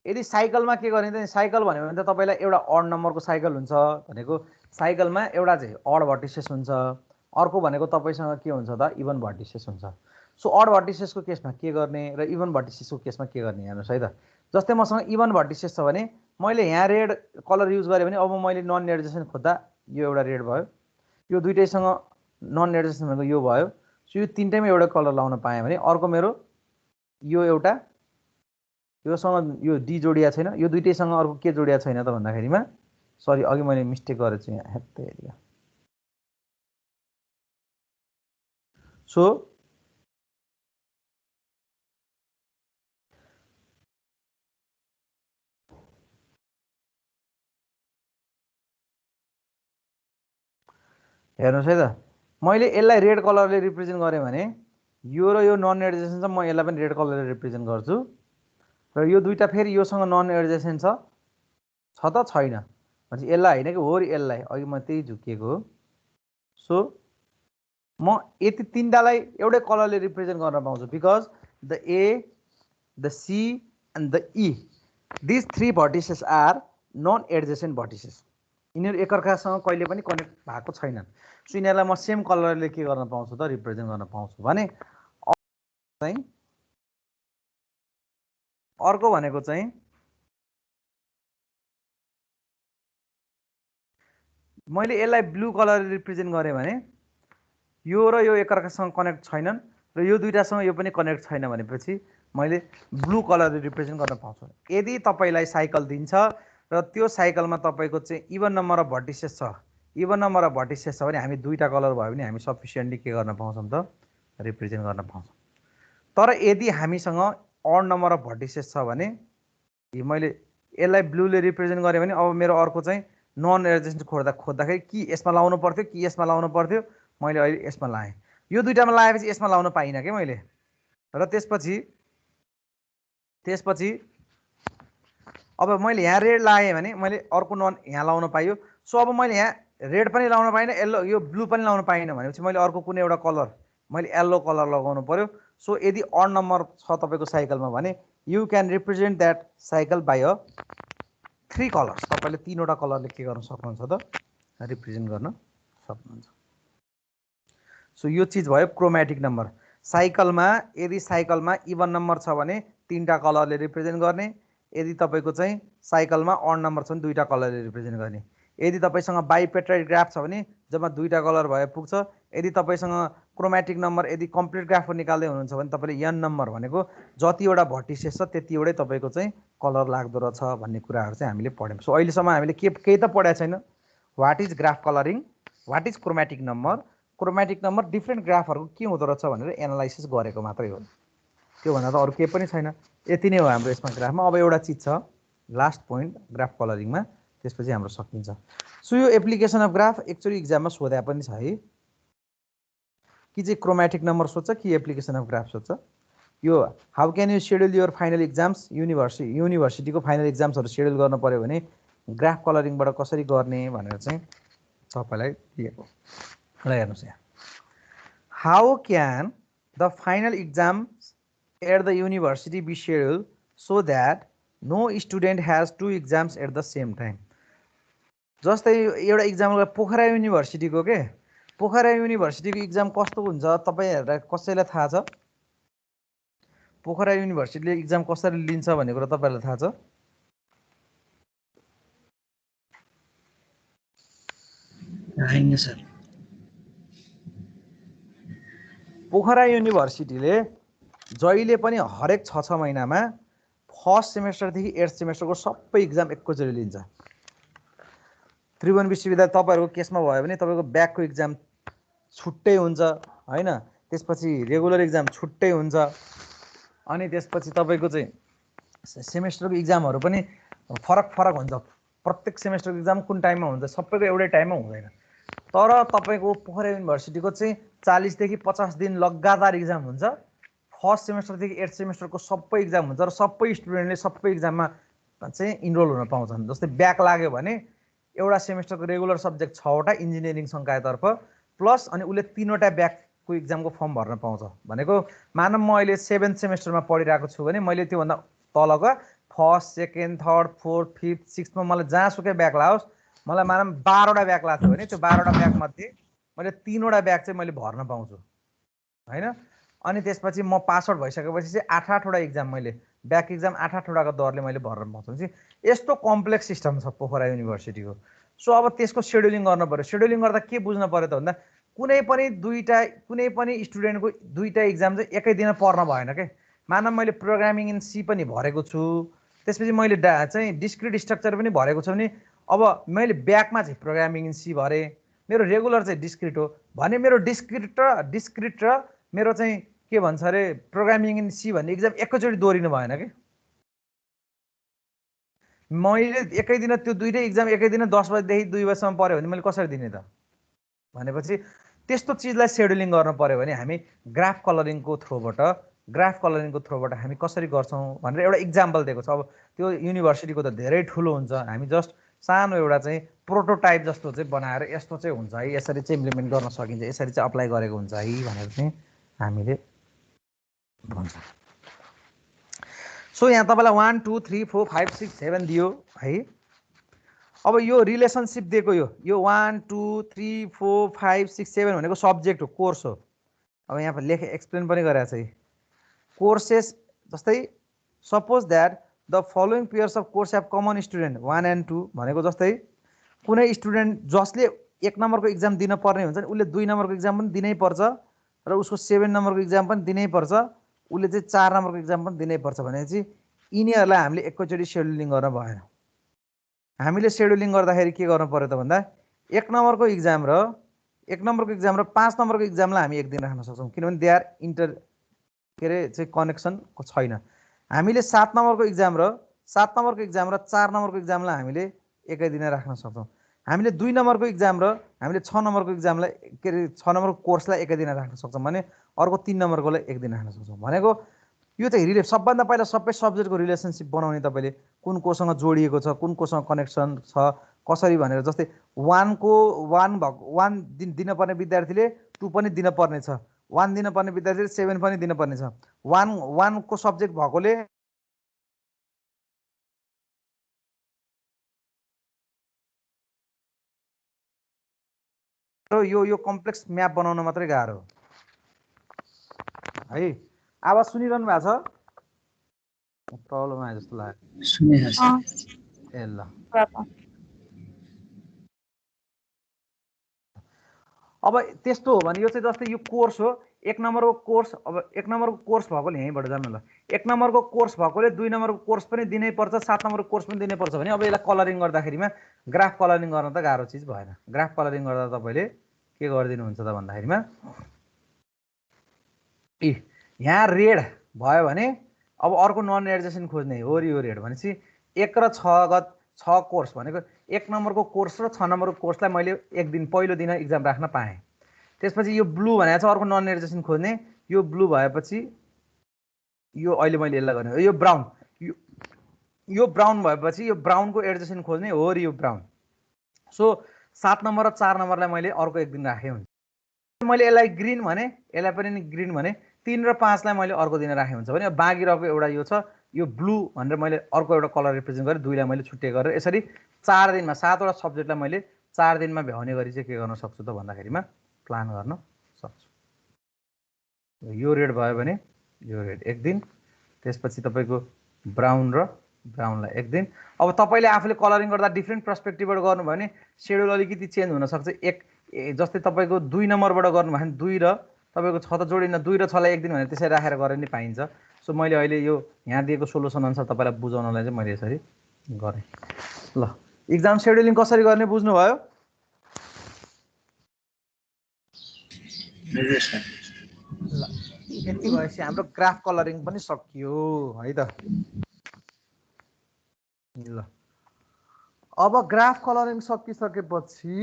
Speaker 1: यदि साइकलमा के गर्ने त, साइकल भन्यो भने त तपाईलाई एउटा अड नम्बरको साइकल हुन्छ भनेको, साइकलमा एउटा चाहिँ अड भर्टिसेस हुन्छ, अर्को भनेको तपाईसँग के हुन्छ त, इभन भर्टिसेस हुन्छ। सो अड भर्टिसेसको केसमा के गर्ने र इभन भर्टिसेसको केसमा के गर्ने हेर्नुहोस् है त। जस्तै मसँग इभन भर्टिसेस छ भने मैले यहाँ रेड कलर युज गरेँ भने अब मैले नन एडजेसेन्ट खोज्दा यो एउटा रेड भयो, यो दुईटैसँग नन एडजेसेन्ट भनेको यो भयो। सो यो तिनटैमा एउटा कलर लाउन पाएँ भने अर्को मेरो यो एउटा, योसँग यो डी जोडिया छैन, यो दुईटैसँग अर्को के जोडिया छैन त भन्दाखेरिमा, सरी अघि मैले मिस्टेक गरेछु यहाँ, हेत्ते एरिया। सो हेर्नुहोस् है त, मैले यसलाई रेड कलरले रिप्रेजेन्ट गरेँ भने यो र यो नन एडजेसेन्ट छ, म यसलाई पनि रेड कलरले रिप्रेजेन्ट गर्छु। र यो दुईटा फेरि योसँग नन एडजेसेन्ट छ त छैन भनेपछि यसलाई होइन कि हो र यसलाई, अघि म त्यही झुकिएको हो। सो म यति तिनटालाई एउटै कलरले रिप्रेजेन्ट गर्न पाउँछु, because the A, the C and the E, this 3 vertices are non adjacent vertices. यिनीहरू एकअर्कासँग कहिले पनि कनेक्ट भएको छैनन्। सो यिनीहरूलाई म सेम कलरले के गर्न पाउँछु त, रिप्रेजेन्ट गर्न पाउँछु। भने अर्को भनेको चाहिँ मैले यसलाई ब्लू कलरले रिप्रेजेन्ट गरेँ भने यो र यो एकअर्कासँग कनेक्ट छैनन् र यो दुईटासँग यो पनि कनेक्ट छैन भनेपछि मैले ब्लू कलरले रिप्रेजेन्ट गर्न पाउँछु। यदि तपाईलाई साइकल दिन्छ र त्यो साइकलमा तपाईको चाहिँ इभन नम्बर अफ भर्टिसेस छ, इभन नम्बर अफ भर्टिसेस छ भने हामी दुईटा कलर भयो भने हामी सफिसिएन्टली के गर्न पाउँछौँ त, रिप्रेजेन्ट गर्न पाउँछौँ। तर यदि हामीसँग अड नम्बर अफ भर्टिसेस छ भने मैले यसलाई ब्लूले रिप्रेजेन्ट गरेँ भने अब मेरो अर्को चाहिँ नन एडजेसेन्ट खोज्दाखेरि कि यसमा लाउनु पर्थ्यो कि यसमा लाउनु पर्थ्यो, मैले अहिले यसमा लाएँ। यो दुईटामा लगाएपछि यसमा लाउन पाइनँ कि मैले। र त्यसपछि अब मैले यहाँ रेड लगाएँ भने मैले अर्को नन यहाँ लाउन पाइयो। सो अब मैले यहाँ रेड पनि लाउन पाइनँ, येल्लो यो ब्लू पनि लाउन पाइनँ भनेपछि मैले अर्को कुनै एउटा कलर, मैले येल्लो कलर लगाउनु पर्यो। सो यदि अड नम्बर छ तपाईँको साइकलमा भने you can represent that cycle by a 3 colours. तपाईँले 3वटा कलरले के गर्न सक्नुहुन्छ त, रिप्रेजेन्ट गर्न सक्नुहुन्छ। सो यो चिज भयो क्रोमेटिक नम्बर। साइकलमा यदि साइकलमा इभन नम्बर छ भने 3टा कलरले रिप्रेजेन्ट गर्ने, यदि तपाईँको चाहिँ साइकलमा अड नम्बर छ भने 2टा कलरले रिप्रेजेन्ट गर्ने। यदि तपाईसँग बाइपेट्राइड ग्राफ छ भने जम्मा 2टा कलर भए पुग्छ। यदि तपाईसँग क्रोमेटिक नम्बर, यदि कम्प्लिट ग्राफको निकाल्दै हुनुहुन्छ भने तपाईँले एन नम्बर भनेको जतिवटा भर्टिसेस छ त्यतिवटै तपाईँको चाहिँ कलर लाग्दो रहेछ भन्ने कुराहरू चाहिँ हामीले पढ्यौँ। सो अहिलेसम्म हामीले केही त पढाएको छैन। What is graph colouring, what is chromatic number, chromatic number different ग्राफहरूको के हुँदो रहेछ भनेर एनालाइसिस गरेको मात्रै हो, त्योभन्दा त अरू केही पनि छैन। यति नै हो हाम्रो यसमा ग्राफमा। अब एउटा चिज छ लास्ट पोइन्ट ग्राफ कलरिङमा, त्यसपछि हाम्रो सकिन्छ। सो यो एप्लिकेसन अफ ग्राफ एक्चुअली इक्जाममा सोधा पनि छ है, कि चाहिँ क्रोमेटिक नम्बर सोध्छ कि एप्लिकेसन अफ ग्राफ सोध्छ। यो how can you schedule your final exams युनिभर्सिटीको फाइनल इक्जाम्सहरू सेड्युल गर्नु पर्यो भने ग्राफ कलरिङबाट कसरी गर्ने भनेर चाहिँ तपाईँलाई दिएको ल हेर्नुहोस् यहाँ how can the final exams at the university be schedule so that no student has two exams at the same time जस्तै एउटा इक्जाम पोखरा युनिभर्सिटीको के पोखरा युनिभर्सिटीको इक्जाम कस्तो हुन्छ तपाईहरुलाई कसैलाई थाहा छ पोखरा युनिभर्सिटीले इक्जाम कसरी लिन्छ भन्ने कुरा तपाईहरुलाई थाहा छ
Speaker 4: हैन सर
Speaker 1: पोखरा युनिभर्सिटीले जहिले पनि हरेक 6 महिनामा फर्स्ट सेमेस्टर देखि 8th सेमेस्टरको सबै इक्जाम एकैचोटी लिन्छ त्रिभुवन विश्वविद्यालय तपाईहरुको केसमा भयो भने तपाईको ब्याकको इक्जाम छुट्टै हुन्छ हैन त्यसपछि रेगुलर इक्जाम छुट्टै हुन्छ अनि त्यसपछि तपाईको चाहिँ सेमेस्टरको इक्जामहरु पनि फरक फरक हुन्छ प्रत्येक सेमेस्टरको इक्जाम कुन टाइममा हुन्छ सबैको एउटै टाइममा हुँदैन तर तपाईको पोखरा युनिभर्सिटीको चाहिँ 40 देखि 50 दिन लगातार इक्जाम हुन्छ फर्स्ट सेमेस्टर देखि 8th सेमेस्टरको सबै इक्जाम हुन्छ र सबै स्टुडेन्टले सबै इक्जाममा चाहिँ इनरोल हुन पाउँछन् जस्तै ब्याक लाग्यो भने एउटा सेमेस्टरको रेगुलर सब्जेक्ट 6 वटा इन्जिनियरिङ संकायतर्फ प्लस अनि उले 3 वटा ब्याकको इक्जामको फर्म भर्न पाउँछ भनेको मानव म अहिले 7th सेमेस्टरमा पढिरहेको छु भने मैले त्यो भन्दा तलको first second third fourth fifth sixth मा मलाई जहाँसुकै ब्याक लाग्योस् मलाई मानव 12 वटा ब्याक लाग्छ भने त्यो 12 वटा ब्याक मध्ये मैले 3 वटा ब्याक चाहिँ मैले भर्न पाउँछु हैन अनि त्यसपछि म पास आउट भइसकेपछि चाहिँ 8 वटा इक्जाम मैले ब्याक इक्जाम 8 वटाको दरले मैले भर्न पाउँछु यस्तो कम्प्लेक्स सिस्टम छ पोखरा युनिभर्सिटीको सो अब त्यसको शेड्युलिङ गर्न पर्यो शेड्युलिङ गर्दा के बुझ्न पर्यो त भन्दा कुनै पनि स्टुडेन्टको दुईटा इक्जाम चाहिँ एकै दिन पर्न भएन के मानव मैले प्रोग्रामिङ इन सी पनि भरेको छु त्यसपछि मैले चाहिँ डिस्क्रिट स्ट्रक्चर पनि भरेको छु भने अब मैले ब्याकमा चाहिँ प्रोग्रामिङ इन सी भरे मेरो रेगुलर चाहिँ डिस्क्रिट हो भने मेरो डिस्क्रिट र मेरो चाहिँ के भन्छ अरे प्रोग्रामिङ इन सी भन्ने इक्जाम एकैचोटी दोहोरिनु भएन के मैले एकै दिन त्यो दुईटै इक्जाम एकै दिन 10 बजेदेखि 2 बजेसम्म पर्यो भने मैले कसरी दिने त भनेपछि त्यस्तो चीजलाई शेड्युलिङ गर्न पर्यो भने हामी ग्राफ कलरिङको थ्रोबाट हामी कसरी गर्छौं भनेर एउटा एक्जाम्पल दिएको छ अब त्यो युनिभर्सिटीको त धेरै ठुलो हुन्छ हामी जस्ट सानो एउटा चाहिँ प्रोटोटाइप जस्तो चाहिँ बनाएर यस्तो चाहिँ हुन्छ है यसरी चाहिँ इम्प्लिमेन्ट गर्न सकिन्छ यसरी चाहिँ अप्लाई गरेको हुन्छ है भनेर चाहिँ हामीले भन्छ सो यहाँ तपाईलाई 1 2 3 4 5 6 7 दियो है अब यो रिलेसनशिप दिएको यो 1 2 3 4 5 6 7 भनेको सब्जेक्ट हो कोर्स हो अब यहाँ लेख एक्सप्लेन पनि गरेको छ कोर्सेस जस्तै suppose that the following pairs of course have common student 1 and 2 भनेको जस्तै कुनै स्टुडेन्ट जसले 1 नम्बरको एक्जाम दिन पर्ने हुन्छ नि उले 2 नम्बरको एक्जाम पनि दिनै पर्छ र उसको 7 नम्बरको एक्जाम पनि दिनै पर्छ उले चाहिँ 4 नम्बरको एक्जाम पनि दिनै पर्छ भनेपछि यिनीहरुलाई हामीले एकैचोटी शेड्युलिङ गर्न भएन हामीले शेड्युलिङ गर्दाखेरि के गर्नु पर्यो त भन्दा 1 नम्बरको एक्जाम र 5 नम्बरको एक्जामलाई हामी एक दिन राख्न सक्छौं किनभने दे आर इन्टर के रे चाहिँ कनेक्सन छैन हामीले 7 नम्बरको एक्जाम र 4 नम्बरको एक्जामलाई हामीले एकै दिन राख्न सक्छौं हामीले 2 नम्बरको एक्जाम र हामीले 6 नम्बरको एक्जामलाई के रे 6 नम्बरको कोर्सलाई एकै दिन राख्न सक्छौं भने अर्को 3 नम्बरकोलाई एक दिन राख्न सक्छौं भनेको यो चाहिँ सबभन्दा पहिला सबै सब्जेक्टको रिलेसनशिप बनाउने तपाईले कुन कोसँग जोडिएको छ कुन कोसँग कनेक्सन छ कसरी भनेर जस्तै 1 दिन पर्ने विद्यार्थीले 2 पनि दिन पर्ने छ 1 दिन पर्ने विद्यार्थीले 7 पनि दिन पर्ने छ 1 को सब्जेक्ट भएकोले यो कम्प्लेक्स म्याप बनाउन मात्रै गाह्रो है आवाज सुनिरहनु भएको छ प्रब्लम आयो जस्तो लाग्यो
Speaker 4: सुनिरहेको
Speaker 1: ए ल अब त्यस्तो हो भने यो चाहिँ जस्तै यो कोर्स हो 1 नम्बरको कोर्स अब 1 नम्बरको कोर्स भएकोले यहीँबाट जानु ल 1 नम्बरको कोर्स भएकोले 2 नम्बरको कोर्स पनि दिनै पर्छ 7 नम्बरको कोर्स पनि दिनै पर्छ भने अब यसलाई कलरिङ गर्दाखेरिमा ग्राफ कलरिङ गर्न त गाह्रो चीज भएन ग्राफ कलरिङ गर्दा तपाईले के गर्दिनु हुन्छ त भन्दाखेरिमा यहाँ रेड भयो भने अब अर्को नन एडजस्टेन्ट खोज्ने हो यो रेड भनेपछि 1 र 6 कोर्स भनेको 1 नम्बरको कोर्स र 6 नम्बरको कोर्सलाई मैले एक दिन पहिलो दिन एक्जाम राख्न पाएँ त्यसपछि यो ब्लू भनेको छ अर्को नन एडजस्टेन्ट खोज्ने यो ब्लू भएपछि यो अहिले मैले यसलाई गर्ने यो ब्राउन यो ब्राउन भएपछि यो ब्राउनको एडजसेन्ट खोज्ने हो र यो ब्राउन। सो 7 नम्बर र 4 नम्बरलाई मैले अर्को एक दिन राखेँ हुन्छ। मैले यसलाई ग्रीन भने यसलाई पनि नि ग्रीन भने 3 र 5 लाई मैले अर्को दिन राखेँ हुन्छ भने बाँकी रहेको एउटा यो छ यो ब्लू भनेर मैले अर्को एउटा कलर रिप्रेजेन्ट गरेँ 2 लाई मैले छुट्टै गरेर यसरी 4 दिनमा 7 वटा सब्जेक्टलाई मैले 4 दिनमा भ्याउने गरी चाहिँ के गर्न सक्छु त भन्दाखेरिमा प्लान गर्न सक्छु। यो रेड भयो भने यो रेड एक दिन, त्यसपछि तपाईको ब्राउन र ब्राउनलाई एक दिन। अब तपाईले आफूले कलरिङ गर्दा डिफ्रेन्ट पर्सपेक्टिभबाट गर्नु भयो भने शेड्युल अलिकति चेन्ज हुन सक्छ। जस्तै तपाईको 2 नम्बरबाट गर्नु भयो भने 2 र तपाईको 6 त जोडिन 2 र 6 लाई एक दिन भने त्यसरी राखेर गरे नि पाइन्छ। सो मैले अहिले यो यहाँ दिएको सोलुसन अनुसार तपाईलाई बुझाउनलाई चाहिँ मैले यसरी गरे। ल एक्जाम शेड्युलिङ कसरी गर्ने बुझ्नु भयो? ल यति भएपछि हाम्रो ग्राफ कलरिङ पनि सकियो है त। ल अब ग्राफ कलरिङ सकिसकेपछि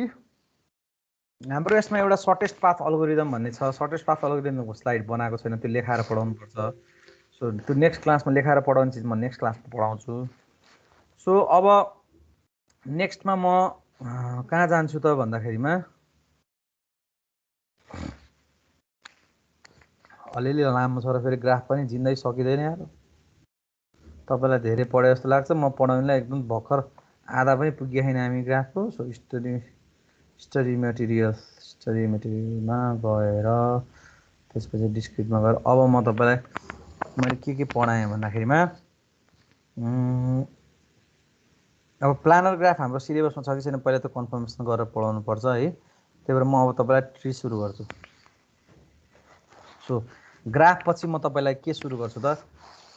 Speaker 1: हाम्रो यसमा एउटा सर्टेस्ट पाथ अल्गोरिदम भन्ने छ। सर्टेस्ट पाथ अल्गोरिदमको स्लाइड बनाएको छैन, त्यो लेखाएर पढाउनु पर्छ। सो त्यो नेक्स्ट क्लासमा लेखाएर पढाउने चिज म नेक्स्ट क्लासमा पढाउँछु। सो अब नेक्स्टमा म कहाँ जान्छु त भन्दाखेरिमा अलिअलि लामो छ र फेरि ग्राफ पनि जिन्दै सकिँदैन यार। तपाईलाई धेरै पढे जस्तो लाग्छ, म पढाउनेलाई एकदम भर्खर आधा पनि पुगेको छैन हामी ग्राफको। सो स्टडी मेटेरियलमा गएर त्यसपछि डिस्क्रिप्टमा गएर अब म तपाईलाई मैले के पढाएँ भन्दाखेरिमा अब प्लानर ग्राफ हाम्रो सिलेबसमा छ कि छैन पहिला त कन्फर्मेसन गरेर पढाउनु पर्छ है। त्यही भएर म अब तपाईलाई ट्री सुरु गर्छु। सो ग्राफ पछि म तपाईलाई के सुरु गर्छु त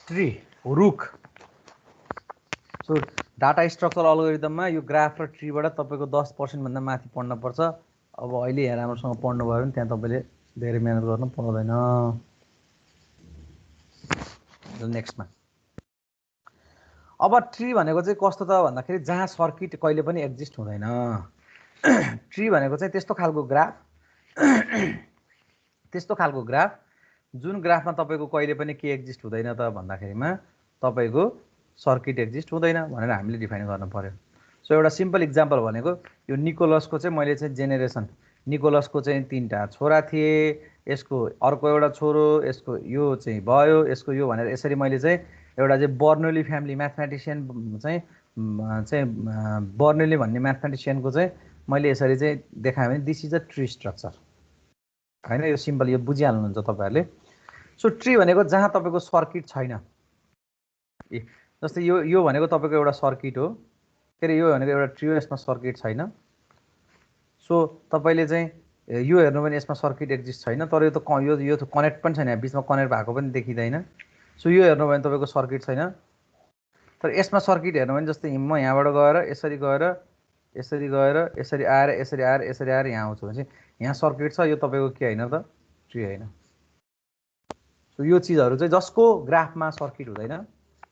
Speaker 1: ट्री रुख। सो डाटा स्ट्रक्चर अल्गोरिदममा यो ग्राफ र ट्रीबाट तपाईको 10% भन्दा माथि पढ्न पर्छ। अब अहिले यहाँ राम्रोसँग पढ्नु भयो भने त्यहाँ तपाईले धेरै मेहनत गर्नु पर्दैन। नेक्स्टमा अब ट्री भनेको चाहिँ कस्तो त भन्दाखेरि जहाँ सर्किट कहिले पनि एक्जिस्ट हुँदैन। ट्री भनेको चाहिँ त्यस्तो खालको ग्राफ जुन ग्राफमा तपाईको कहिले पनि के एक्जिस्ट हुँदैन त भन्दाखेरिमा तपाईको सर्किट एक्जिस्ट हुँदैन भनेर हामीले डिफाइन गर्न पर्यो। सो एउटा सिम्पल इक्जाम्पल भनेको यो निकोलसको चाहिँ मैले चाहिँ जेनेरेसन निकोलसको चाहिँ 3टा छोरा थिए, यसको अर्को एउटा छोरो, यसको यो चाहिँ भयो, यसको यो भनेर यसरी मैले चाहिँ एउटा चाहिँ बर्नौली फ्यामिली म्याथमेटिसियन चाहिँ बर्नौली भन्ने म्याथमेटिसियनको चाहिँ मैले यसरी चाहिँ देखाएँ भने this is a tree structure हैन। यो सिम्पल यो बुझिहाल्नुहुन्छ तपाईहरुले। सो ट्री भनेको जहाँ तपाईको सर्किट छैन। जस्तै यो भनेको तपाईको एउटा सर्किट हो, फेरि यो भनेको एउटा ट्री हो, यसमा सर्किट छैन। सो तपाईले चाहिँ यो हेर्नु भने यसमा सर्किट एक्जिस्ट छैन, तर यो त कनेक्ट पनि छैन, बीचमा कनेक्ट भएको पनि देखिदैन। सो यो हेर्नु भने तपाईको सर्किट छैन। तर यसमा सर्किट हेर्नु भने जस्तै म यहाँबाट गएर यसरी गएर यसरी गएर यसरी आएर यसरी आएर यसरी आएर यहाँ आउँछु भने यहाँ सर्किट छ। यो तपाईको के हैन त ट्री हैन। सो यो चीजहरु चाहिँ जसको ग्राफमा सर्किट हुँदैन,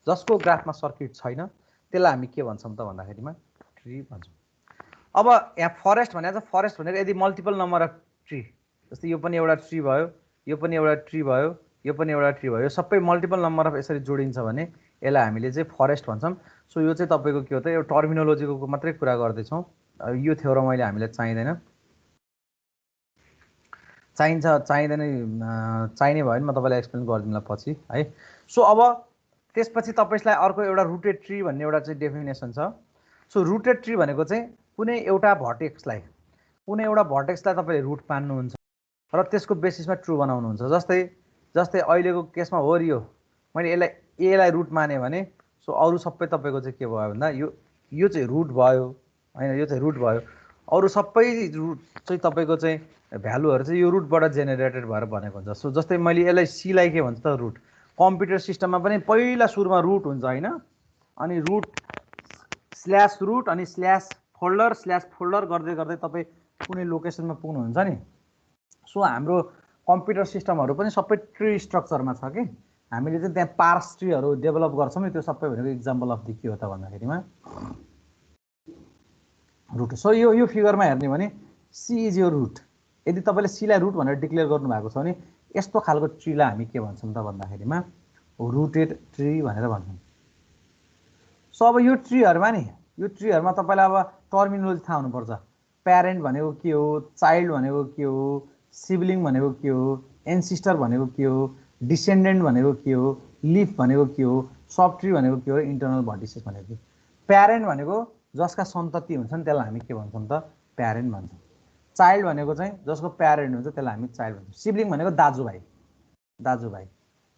Speaker 1: जसको ग्राफमा सर्किट छैन त्यसलाई हामी के भन्छौं त भन्दाखेरिमा ट्री भन्छौं। अब यहाँ फरेस्ट भने चाहिँ फरेस्ट भनेको यदि मल्टिपल नम्बर अफ ट्री, जस्तै यो पनि एउटा ट्री भयो, यो पनि एउटा ट्री भयो, यो पनि एउटा ट्री भयो, सबै मल्टिपल नम्बर अफ यसरी जोडिन्छ भने यसलाई हामीले चाहिँ फरेस्ट भन्छौं। सो यो चाहिँ तपाईको के हो त यो टर्मिनोलोजीको मात्रै कुरा गर्दै छौं। यो थ्योरम अहिले हामीलाई चाहिदैन, चाहिने भयो भने म तपाईलाई एक्सप्लेन गर्दिनला पछि है। सो अब त्यसपछि तपाईलाई अर्को एउटा रुटेड ट्री भन्ने एउटा चाहिँ डेफिनेसन छ। सो रुटेड ट्री भनेको चाहिँ कुनै एउटा भर्टेक्सलाई तपाईले रुट मान्नुहुन्छ र त्यसको बेसिसमा ट्रू बनाउनुहुन्छ। जस्तै अहिलेको केसमा हो रियो मैले यसलाई ए लाई रुट माने भने सो अरु सबै तपाईको चाहिँ के भयो भन्दा यो चाहिँ रुट भयो हैन, यो चाहिँ रुट भयो। अरु सबै रुट चाहिँ तपाईको चाहिँ भ्यालुहरु चाहिँ यो रुटबाट जेनेरेटेड भएर बनेको हुन्छ। सो जस्तै मैले यसलाई सी लाई के भन्छ त रुट। कम्प्युटर सिस्टममा पनि पहिला सुरुमा रुट हुन्छ हैन, अनि रुट स्ल्यास रुट अनि स्ल्यास फोल्डर गर्दै गर्दै तपाई कुनै लोकेसनमा पुग्नुहुन्छ नि। सो हाम्रो कम्प्युटर सिस्टमहरु पनि सबै ट्री स्ट्रक्चरमा छ कि हामीले चाहिँ त्यहाँ पार्स ट्रीहरु डेभलप गर्छौं नि। त्यो सबै भनेको एक्जाम्पल अफ द के हो त भन्दाखेरिमा रुट। सो यो फिगरमा हेर्ने भने सी इज योर रुट। यदि तपाईले सी लाई रुट भनेर डिक्लेयर गर्नु भएको छ भने यस्तो खालको ट्रीलाई हामी के भन्छौं त भन्दाखेरिमा रुटेड ट्री भनेर भन्छौँ। सो अब यो ट्रीहरुमा नि यो ट्रीहरुमा तपाईलाई अब टर्मिनोलोजी थाहा हुनुपर्छ। प्यारेन्ट भनेको के हो, चाइल्ड भनेको के हो, सिबलिङ भनेको के हो, एन्सिस्टर भनेको के हो, डिसेन्डेन्ट भनेको के हो, लिफ भनेको के हो, सब ट्री भनेको के हो, इन्टरनल भर्टिसेस भनेको के हो। प्यारेन्ट भनेको जसका सन्तति हुन्छन् त्यसलाई हामी के भन्छौँ त प्यारेन्ट भन्छौँ। चाइल्ड भनेको चाहिँ जसको प्यारेन्ट हुन्छ त्यसलाई हामी चाइल्ड भन्छौँ। सिबलिङ भनेको दाजुभाइ दाजुभाइ।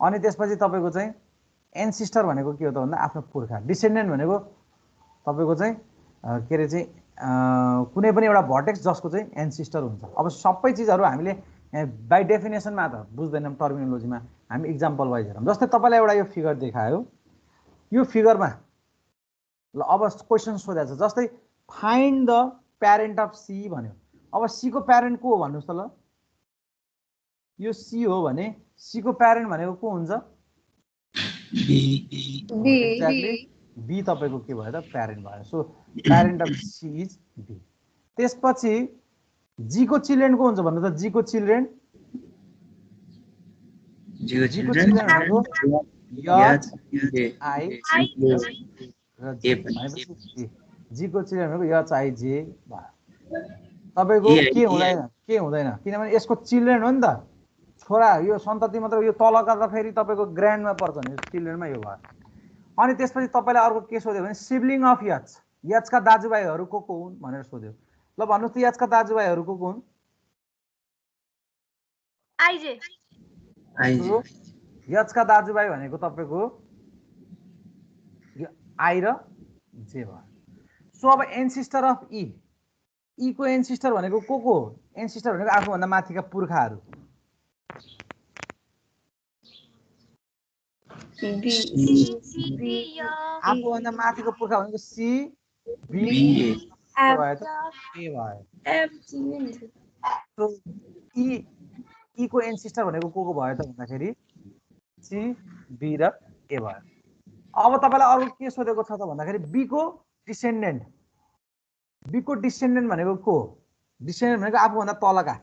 Speaker 1: अनि त्यसपछि तपाईको चाहिँ एन्सिस्टर भनेको के हो त भन्दा आफ्नो पुर्खा। डिसेन्डेन्ट भनेको तपाईको चाहिँ के अरे चाहिँ कुनै पनि एउटा भर्टेक्स जसको चाहिँ एन्सिस्टर हुन्छ। अब सबै चिजहरू हामीले बाई डेफिनेसनमा त बुझ्दैनौँ, टर्मिनोलोजीमा हामी इक्जाम्पल वाइज हेरौँ। जस्तै तपाईँलाई एउटा यो फिगर देखायो, यो फिगरमा ल अब क्वेसन सोधेको छ, जस्तै find the parent of C भन्यो। अब सी को प्यारेन्ट को हो भन्नुहोस् त ल, यो सी हो भने सी को प्यारेन्ट भनेको को हुन्छ? एक्ज्याक्टली बी तपाईको के भयो त प्यारेन्ट भयो। So parent of C is B. त्यसपछि जी को चिल्ड्रेन को हुन्छ भन्नु त? जी को चिल्ड्रेन भनेको एच आई र जे भनेपछि जी को चिल्ड्रेन भनेको एच आई जे भयो। तपाईको के हुँदैन के हुँदैन, किनभने यसको चिल्ड्रेन हो नि त, छोरा यो सन्तति मात्र। यो तलका त फेरि तपाईको ग्रान्डमा पर्छ नि, चिल्ड्रेनमा यो भयो। अनि त्यसपछि तपाईलाई अर्को के सोध्यो भने सिबलिङ अफ एच, एच का दाजुभाइहरू को हुन् भनेर सोध्यो। ल भन्नुहोस् त एच का दाजुभाइहरू को हुन्?
Speaker 2: आइजे।
Speaker 1: एच का दाजुभाइ भनेको तपाईको यो आई र जे भयो। सो अब एन्सिस्टर अफ ई, ई को एन्सिस्टर भनेको को हो? एन्सिस्टर भनेको आफूभन्दा माथिका पुर्खाहरू। आफूभन्दा माथिको पुर्खा भनेको सी बी भयो त ए भयो। ई को एन्सिस्टर भनेको को भयो त भन्दाखेरि सी बी र ए भयो। अब तपाईलाई अरु के सोधेको छ त भन्दाखेरि बी को डिसेन्डेन्ट, बी को डिसेन्डेन्ट भनेको को? डिसेन्डेन्ट भनेको आफूभन्दा तलका।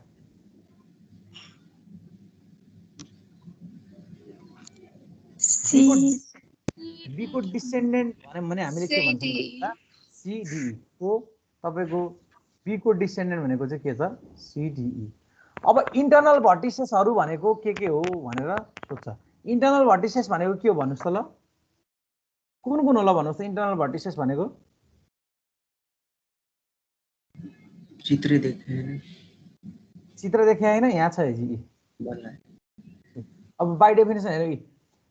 Speaker 1: बी को डिसेन्डेन्ट भने हामीले के भन्छौँ? सीडी को तपाईको बी को डिसेन्डेन्ट भनेको चाहिँ के छ? सीडीई। अब इन्टरनल भर्टिसेसहरू भनेको के हो भनेर सोध्छ। इन्टरनल भर्टिसेस भनेको के हो भन्नुस् त ल, कुन कुन होला भन्नुस् त इन्टरनल भर्टिसेस भनेको?
Speaker 4: चित्र देखे
Speaker 1: चित्र देखे हैन, यहाँ छ जी। अब बाइ डेफिनेसन हेरौँ,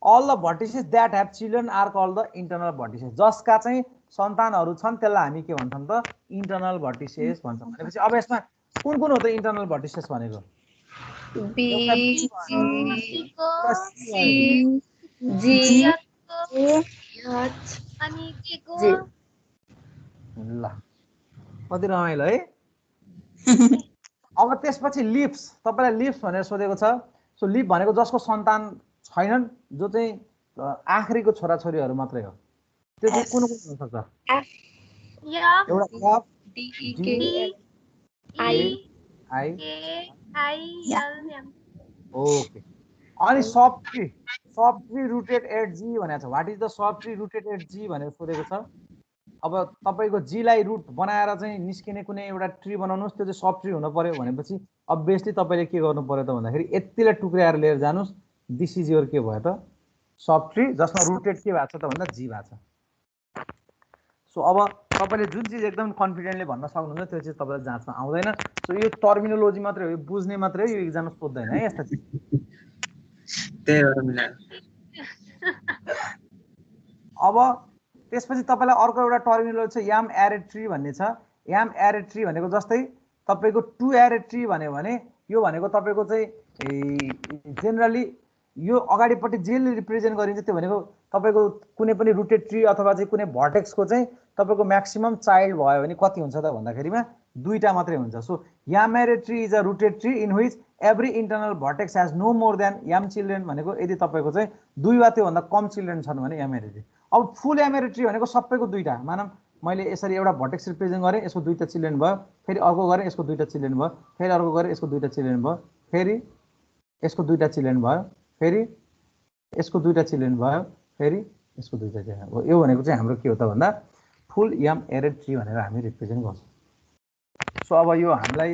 Speaker 1: all the vertices that have children are called the internal vertices। जसका चाहिँ सन्तानहरू छन् त्यसलाई हामी के भन्छौँ त? इन्टरनल भर्टिसेस भन्छौँ। भनेपछि अब यसमा कुन कुन हो त इन्टरनल भर्टिसेस भनेको?
Speaker 2: बी सी जी अनि के को?
Speaker 1: ल कति रमाइलो है। अब त्यसपछि लिप्स, तपाईलाई लिप्स भनेर सोधेको छ। सो लिप भनेको जसको सन्तान छैनन्, जो चाहिँ आखिरीको छोराछोरीहरू मात्रै हो। त्यो चाहिँ कुन कुन हुन सक्छ? एउटा F D I L M. Okay. अनि subtree rooted at G भनेको छ। What is the subtree rooted at G भनेर सोधेको छ। अब तपाईको जी लाई रुट बनाएर चाहिँ निस्किने कुनै एउटा ट्री बनाउनुस्, त्यो चाहिँ सब ट्री हुन पर्यो भनेपछि अभियसली तपाईले के गर्नु पर्यो त भन्दाखेरि यतिलाई टुक्राएर लिएर जानुस्। दिस इज योर के भयो त? सब ट्री, जसमा रुटेड के भएको छ त भन्दा जी भएको छ। सो अब तपाईले जुन चिज एकदम कन्फिडेन्टली भन्न सक्नुहुन्छ त्यो चिज तपाईलाई जाँचमा आउँदैन। सो यो टर्मिनोलोजी मात्रै हो, यो बुझ्ने मात्रै हो, यो एक्जाममा सोध्दैन है यस्ता चिज।
Speaker 4: त्यही भएर मिलायो।
Speaker 1: अब त्यसपछि तपाईलाई अर्को एउटा टर्मिनोलोजी छ, याम एरे ट्री भन्ने छ। याम एरे ट्री भनेको जस्तै तपाईको टु एरे ट्री भन्यो भने यो भनेको तपाईको चाहिँ जेनरली यो अगाडिपट्टि जेले रिप्रेजेन्ट गरिन्छ त्यो भनेको तपाईको कुनै पनि रुटेड ट्री अथवा चाहिँ कुनै भर्टेक्सको चाहिँ तपाईको म्याक्सिमम चाइल्ड भयो भने कति हुन्छ त भन्दाखेरिमा दुईटा मात्रै हुन्छ। So m ary tree is a rooted tree in which every internal vertex has no more than m children भनेको यदि तपाईको चाहिँ दुई वा त्योभन्दा कम चिल्ड्रेन छन् भने याम एरे ट्री। अब फुल याम एरे ट्री भनेको सबैको दुईटा, मानौँ मैले यसरी एउटा भर्टेक्स रिप्रेजेन्ट गरेँ, यसको दुईटा चिल्ड्रेन भयो, फेरि अर्को गरेँ यसको दुईटा चिल्ड्रेन भयो, फेरि अर्को गरेँ यसको दुईटा चिल्ड्रेन भयो, फेरि यसको दुईटा चिल्ड्रेन भयो, फेरि यसको दुईटा चिल्ड्रेन भयो, फेरि यसको दुईटा चिल्ड्रेन भयो। यो भनेको चाहिँ हाम्रो के हो त भन्दा फुल यम एरेड ट्री भनेर हामी रिप्रेजेन्ट गर्छौँ। सो अब यो हामीलाई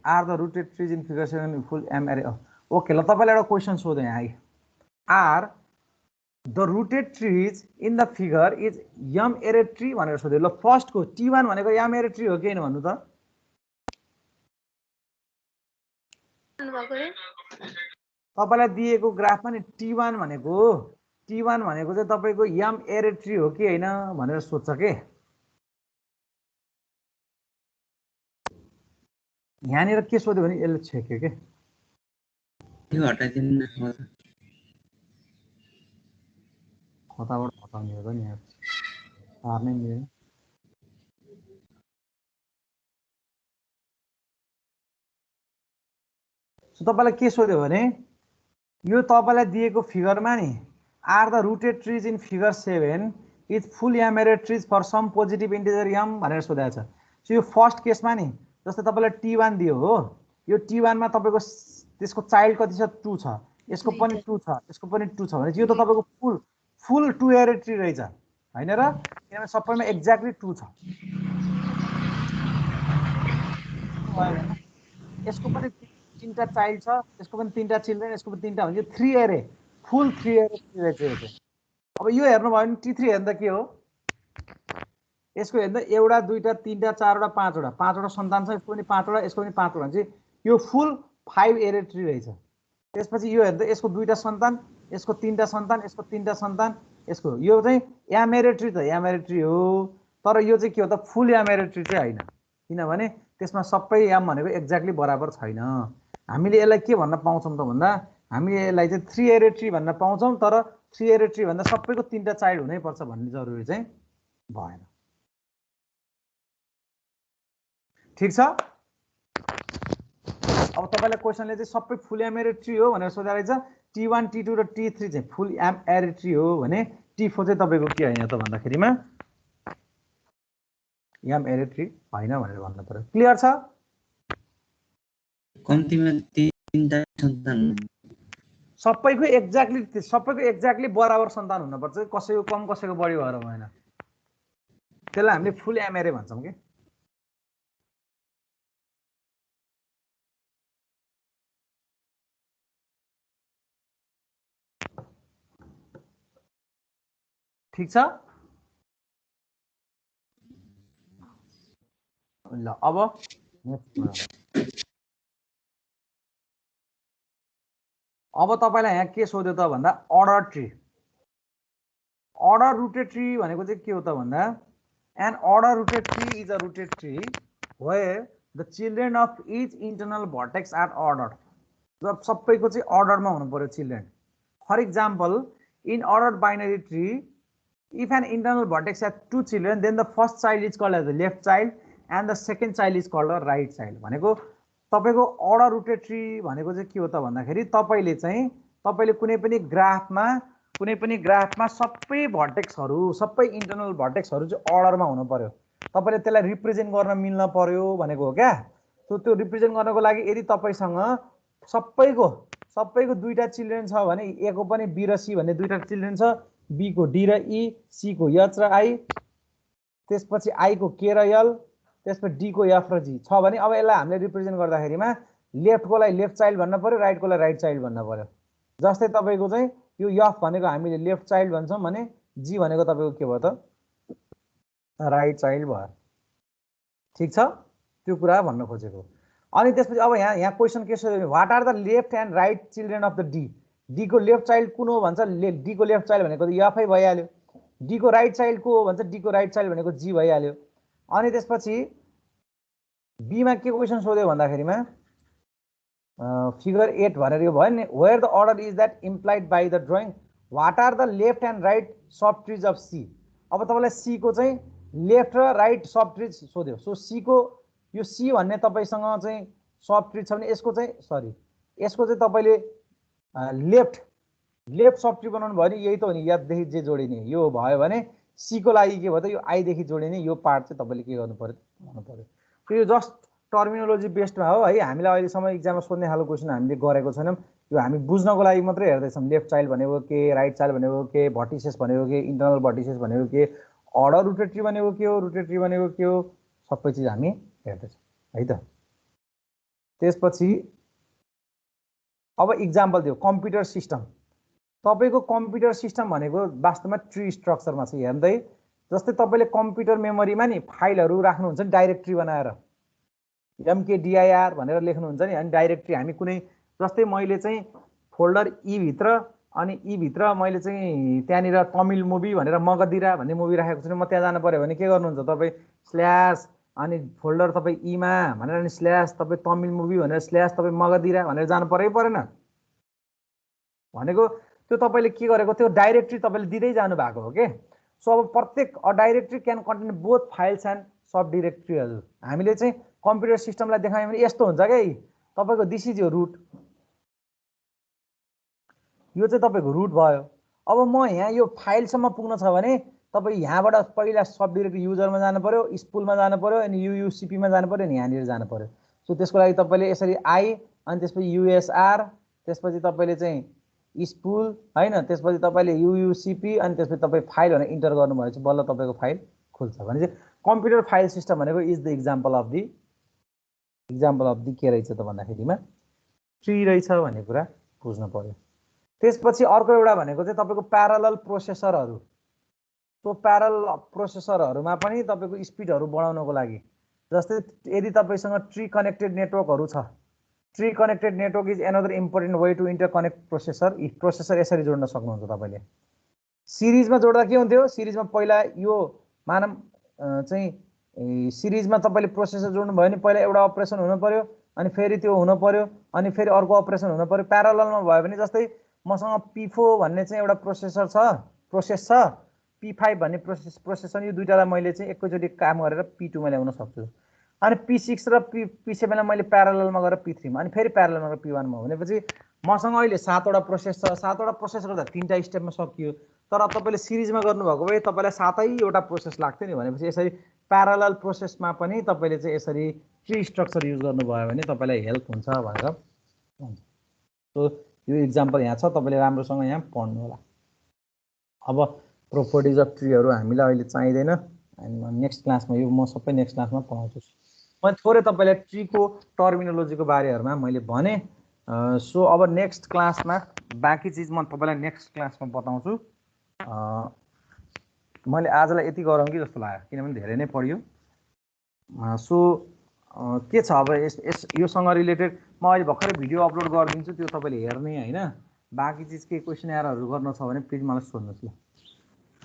Speaker 1: are the rooted trees in figure 7 full m ary. Okay ल, तपाईँलाई एउटा क्वेसन सोधेँ यहाँ। Are the rooted trees in the figure is m ary tree भनेर सोध्यो। ल फर्स्टको T1 भनेको यम एरेड ट्री हो कि होइन भन्नु त? तपाईँलाई दिएको ग्राफमा नि T1 भनेको चाहिँ तपाईँको यम एरेड ट्री हो कि होइन भनेर सोध्छ के। यहाँनिर के सोध्यो भने यसले छेक्यो के।
Speaker 4: यो हटाइदिनु न।
Speaker 1: कताबाट हटाउने हो त नि, यहाँ पार्नै मिलेन। सो तपाईँलाई के सोध्यो भने यो तपाईँलाई दिएको फिगरमा नि are the rooted trees in figure 7 is full m ary trees for some positive integer m भनेर सोधेको छ। सो यो फर्स्ट केसमा नि जस्तै तपाईँलाई T1 दियो हो, यो T1 मा तपाईँको त्यसको चाइल्ड कति छ? 2 छ, यसको पनि 2 छ, यसको पनि 2 छ भने यो त तपाईँको फुल 2 एरेड ट्री रहेछ हैन र? किनभने सबैमा एक्ज्याक्टली 2 छ। यसको पनि 3टा चाइल्ड छ, यसको पनि 3टा चिल्ड्रेन, यसको पनि 3टा भने 3 एरे, फुल 3 एरे ट्री रहेछ यो चाहिँ। अब यो हेर्नु भयो भने T3 हेर्दा के हो? यसको हेर्दा एउटा, दुईटा, तीनटा, चारवटा, पाँचवटा सन्तान छ, यसको पनि 5वटा, यसको पनि 5वटा चाहिँ यो फुल 5 एरे ट्री रहेछ। त्यसपछि यो हेर्दा यसको 2टा सन्तान, यसको 3टा सन्तान, यसको 3टा सन्तान, यसको यो चाहिँ यम एरे ट्री त यम एरे ट्री हो, तर यो चाहिँ के हो त फुल यम एरे ट्री चाहिँ होइन, किनभने त्यसमा सबै यम भनेको एक्ज्याक्टली बराबर छैन। हामीले यसलाई के भन्न पाउँछौँ त भन्दा हामीले यसलाई चाहिँ 3 एरे ट्री भन्न पाउँछौँ, तर 3 एरे ट्री भन्दा सबैको 3टा चाइल्ड हुनैपर्छ भन्ने जरुरी चाहिँ भएन। ठीक छ। अब तपाईँलाई क्वेसनले चाहिँ सबै फुल यम एरे ट्री हो भनेर सोधेको रहेछ। T1, T2 र T3 चाहिँ फुल यम एरे ट्री हो भने T4 चाहिँ तपाईँको के होइन त भन्दाखेरिमा यम एरे ट्री होइन भनेर भन्नु पर्यो। क्लियर छ?
Speaker 4: कम्तीमा 3टा सन्तान
Speaker 1: सबैको एक्ज्याक्टली बराबर सन्तान हुनुपर्छ, कसैको कम कसैको बढी भएर भएन। त्यसलाई हामीले फुल यम एरे भन्छौँ के। ठीक छ। ल अब तपाईँलाई यहाँ के सोध्यो त भन्दा order tree. Order rooted tree भनेको चाहिँ के हो त भन्दा an order rooted tree is a rooted tree where the children of each internal vertex are ordered. जब सबैको चाहिँ अर्डरमा हुनु पर्यो children. For example in order binary tree if an internal vertex has 2 children then the first child is called as the left child and the second child is called a right child। भनेको तपाईको order rooted tree भनेको चाहिँ के हो त भन्दाखेरि तपाईले कुनै पनि ग्राफमा सबै भर्टेक्सहरु सबै इन्टरनल भर्टेक्सहरु चाहिँ अर्डरमा हुनु पर्यो। तपाईले त्यसलाई रिप्रेजेन्ट गर्न मिल्न पर्यो भनेको हो क्या। सो त्यो रिप्रेजेन्ट गर्नको लागि यदि तपाईसँग सबैको 2टा चिल्ड्रेन छ भने ए को पनि बी र सी भन्ने 2टा चिल्ड्रेन छ, बी को डी र ई, सी को एच र आई, त्यसपछि आई को के र एल, त्यसपछि डी को एफ र जी छ भने अब यसलाई हामीले रिप्रेजेन्ट गर्दाखेरिमा लेफ्ट कोलाई लेफ्ट चाइल्ड भन्न पर्यो, राइट कोलाई राइट चाइल्ड भन्न पर्यो। जस्तै तपाईको चाहिँ यो एफ भनेको हामीले लेफ्ट चाइल्ड भन्छौं भने जी भनेको तपाईको के भयो त राइट चाइल्ड भयो। ठीक छ, त्यो कुरा भन्न खोजेको। अनि त्यसपछि अब यहाँ क्वेशन के सोध्यो भने what are the left and right children of the D. D को लेफ्ट चाइल्ड कुन हो भन्छ, डी को लेफ्ट चाइल्ड भनेको एफ आई भइहाल्यो। डी को राइट चाइल्ड को हो भन्छ, डी को राइट चाइल्ड भनेको जी भइहाल्यो। अनि त्यसपछि बी मा के क्वेशन सोध्यो भन्दाखेरिमा फिगर 8 भनेर यो भयो नि, where the order is that implied by the drawing what are the left and right subtrees of C. अब तपाईलाई सी को चाहिँ लेफ्ट र राइट सब ट्रिज सोध्यो। सो सी को यो सी भन्ने तपाईसँग चाहिँ सब ट्री छ भने यसको चाहिँ तपाईले लेफ्ट सब ट्री बनाउनु भयो नि, यही त हो नि, याददेखि जे जोडिने यो भयो भने सी को लागि के भयो त यो आई देखि जोडिने यो पार्ट चाहिँ तपाईले के गर्नु पर्यो भन्नु पर्यो। यो जस्ट टर्मिनोलोजी बेस्डमा हो है, हामीलाई अहिलेसम्म एक्जाममा सोध्ने खालको क्वेसन हामीले गरेको छैनौँ। यो हामी बुझ्नको लागि मात्रै हेर्दैछौँ लेफ्ट चाइल्ड भनेको के राइट चाइल्ड भनेको के भर्टिसेस भनेको के इन्टरनल भर्टिसेस भनेको के अर्डर रुटेड ट्री भनेको के हो रुटेड ट्री भनेको के हो सबै चिज हामी हेर्दैछौँ है त त्यसपछि अब इक्जाम्पल दियो कम्प्युटर सिस्टम तपाईको कम्प्युटर सिस्टम भनेको वास्तवमा ट्री स्ट्रक्चरमा छ हेर्दै जस्तै तपाईले कम्प्युटर मेमोरीमा नि फाइलहरू राख्नुहुन्छ नि डाइरेक्टरी बनाएर mkdir भनेर लेख्नुहुन्छ नि अनि डाइरेक्टरी हामी कुनै जस्तै मैले चाहिँ फोल्डर ई भित्र अनि ई भित्र मैले चाहिँ त्यहाँनिर तमिल मुभी भनेर मगधिरा भन्ने मुभी राखेको छु नि म त्यहाँ जानु पर्यो भने के गर्नुहुन्छ तपाईँ स्ल्यास अनि फोल्डर तपाईँ ईमा भनेर अनि स्ल्यास तपाईँ तमिल मुभी भनेर स्ल्यास तपाईँ मगधिरा भनेर जानु पर्यो परेन भनेको त्यो तपाईँले के गरेको त्यो डाइरेक्टरी तपाईँले दिँदै जानु भएको हो के सो अब प्रत्येक directory can contain both files and सब डिरेक्टरीहरू हामीले चाहिँ कम्प्युटर सिस्टमलाई देखायौँ भने यस्तो हुन्छ क्या तपाईँको दिस इज यो रुट यो चाहिँ तपाईँको रुट भयो अब म यहाँ यो फाइलसम्म पुग्न छ भने तपाईँ यहाँबाट पहिला सब डिरेक्टरी युजरमा जानु पर्यो स्कुलमा जानु पर्यो अनि युयुसिपीमा जानु पर्यो अनि यहाँनिर जानु पर्यो सो त्यसको लागि तपाईँले यसरी आई अनि त्यसपछि युएसआर त्यसपछि तपाईँले चाहिँ स्कुल हैन त्यसपछि तपाईँले युयुसिपी अनि त्यसपछि तपाईँ फाइल भनेर इन्टर गर्नुभयो चाहिँ बल्ल तपाईँको फाइल खुल्छ भने चाहिँ कम्प्युटर फाइल सिस्टम भनेको is the example of the के रहेछ त भन्दाखेरिमा ट्री रहेछ भन्ने कुरा बुझ्नु पर्यो त्यसपछि अर्को एउटा भनेको चाहिँ तपाईँको प्यारलल प्रोसेसरहरू सो प्यारलल प्रोसेसरहरूमा पनि तपाईँको स्पिडहरू बढाउनको लागि जस्तै यदि तपाईँसँग ट्री कनेक्टेड नेटवर्कहरू छ tree connected network is another important way to interconnect processor processor यसरी जोड्न सक्नुहुन्छ तपाईँले सिरिजमा जोड्दा के हुन्थ्यो सिरिजमा पहिला यो मानव चाहिँ सिरिजमा तपाईँले प्रोसेसर जोड्नु भयो भने पहिला एउटा अपरेसन हुनु पर्यो अनि फेरि त्यो हुनु पर्यो अनि फेरि अर्को अपरेसन हुनु पर्यो प्यारललमा भयो भने जस्तै मसँग P4 भन्ने चाहिँ एउटा प्रोसेस छ P5 भन्ने प्रोसेसर यो दुईटालाई मैले चाहिँ एकैचोटि काम गरेर P2 मा ल्याउन सक्छु अनि P6 र P7 लाई मैले प्यारललमा गरेर P3 मा अनि फेरि प्यारललमा गरेर P1 मा भनेपछि मसँग अहिले 7 वटा प्रोसेस छ 7 वटा प्रोसेस गर्दा 3टा स्टेपमा सकियो तर तपाईले सिरिजमा गर्नुभएको भए तपाईलाई 7 वटा प्रोसेस लाग्थ्यो नि भनेपछि यसरी प्यारलल प्रोसेसमा पनि तपाईले चाहिँ यसरी ट्री स्ट्रक्चर युज गर्नुभयो भने तपाईलाई हेल्प हुन्छ भनेर सो यो इक्जाम्पल यहाँ छ तपाईले राम्रोसँग यहाँ पढ्नु होला अब प्रोपर्टिज अफ ट्रीहरू हामीलाई अहिले चाहिँदैन अनि नेक्स्ट क्लासमा यो म सबै नेक्स्ट क्लासमा पढाउँछु म थोरै तपाईलाई ट्रीको टर्मिनोलोजीको बारेहरुमा मैले भने सो अब नेक्स्ट क्लासमा बाँकी चीज म तपाईलाई नेक्स्ट क्लासमा बताउँछु मैले आजलाई यति गरौँ कि जस्तो लाग्यो किनभने धेरै नै पढियो सो के छ अब योसँग रिलेटेड म अहिले भर्खरै भिडियो अपलोड गरिदिन्छु त्यो तपाईले हेर्ने हैन बाँकी चीज के क्वेशन एररहरु गर्न छ भने प्लिज मलाई सोध्नुस् ल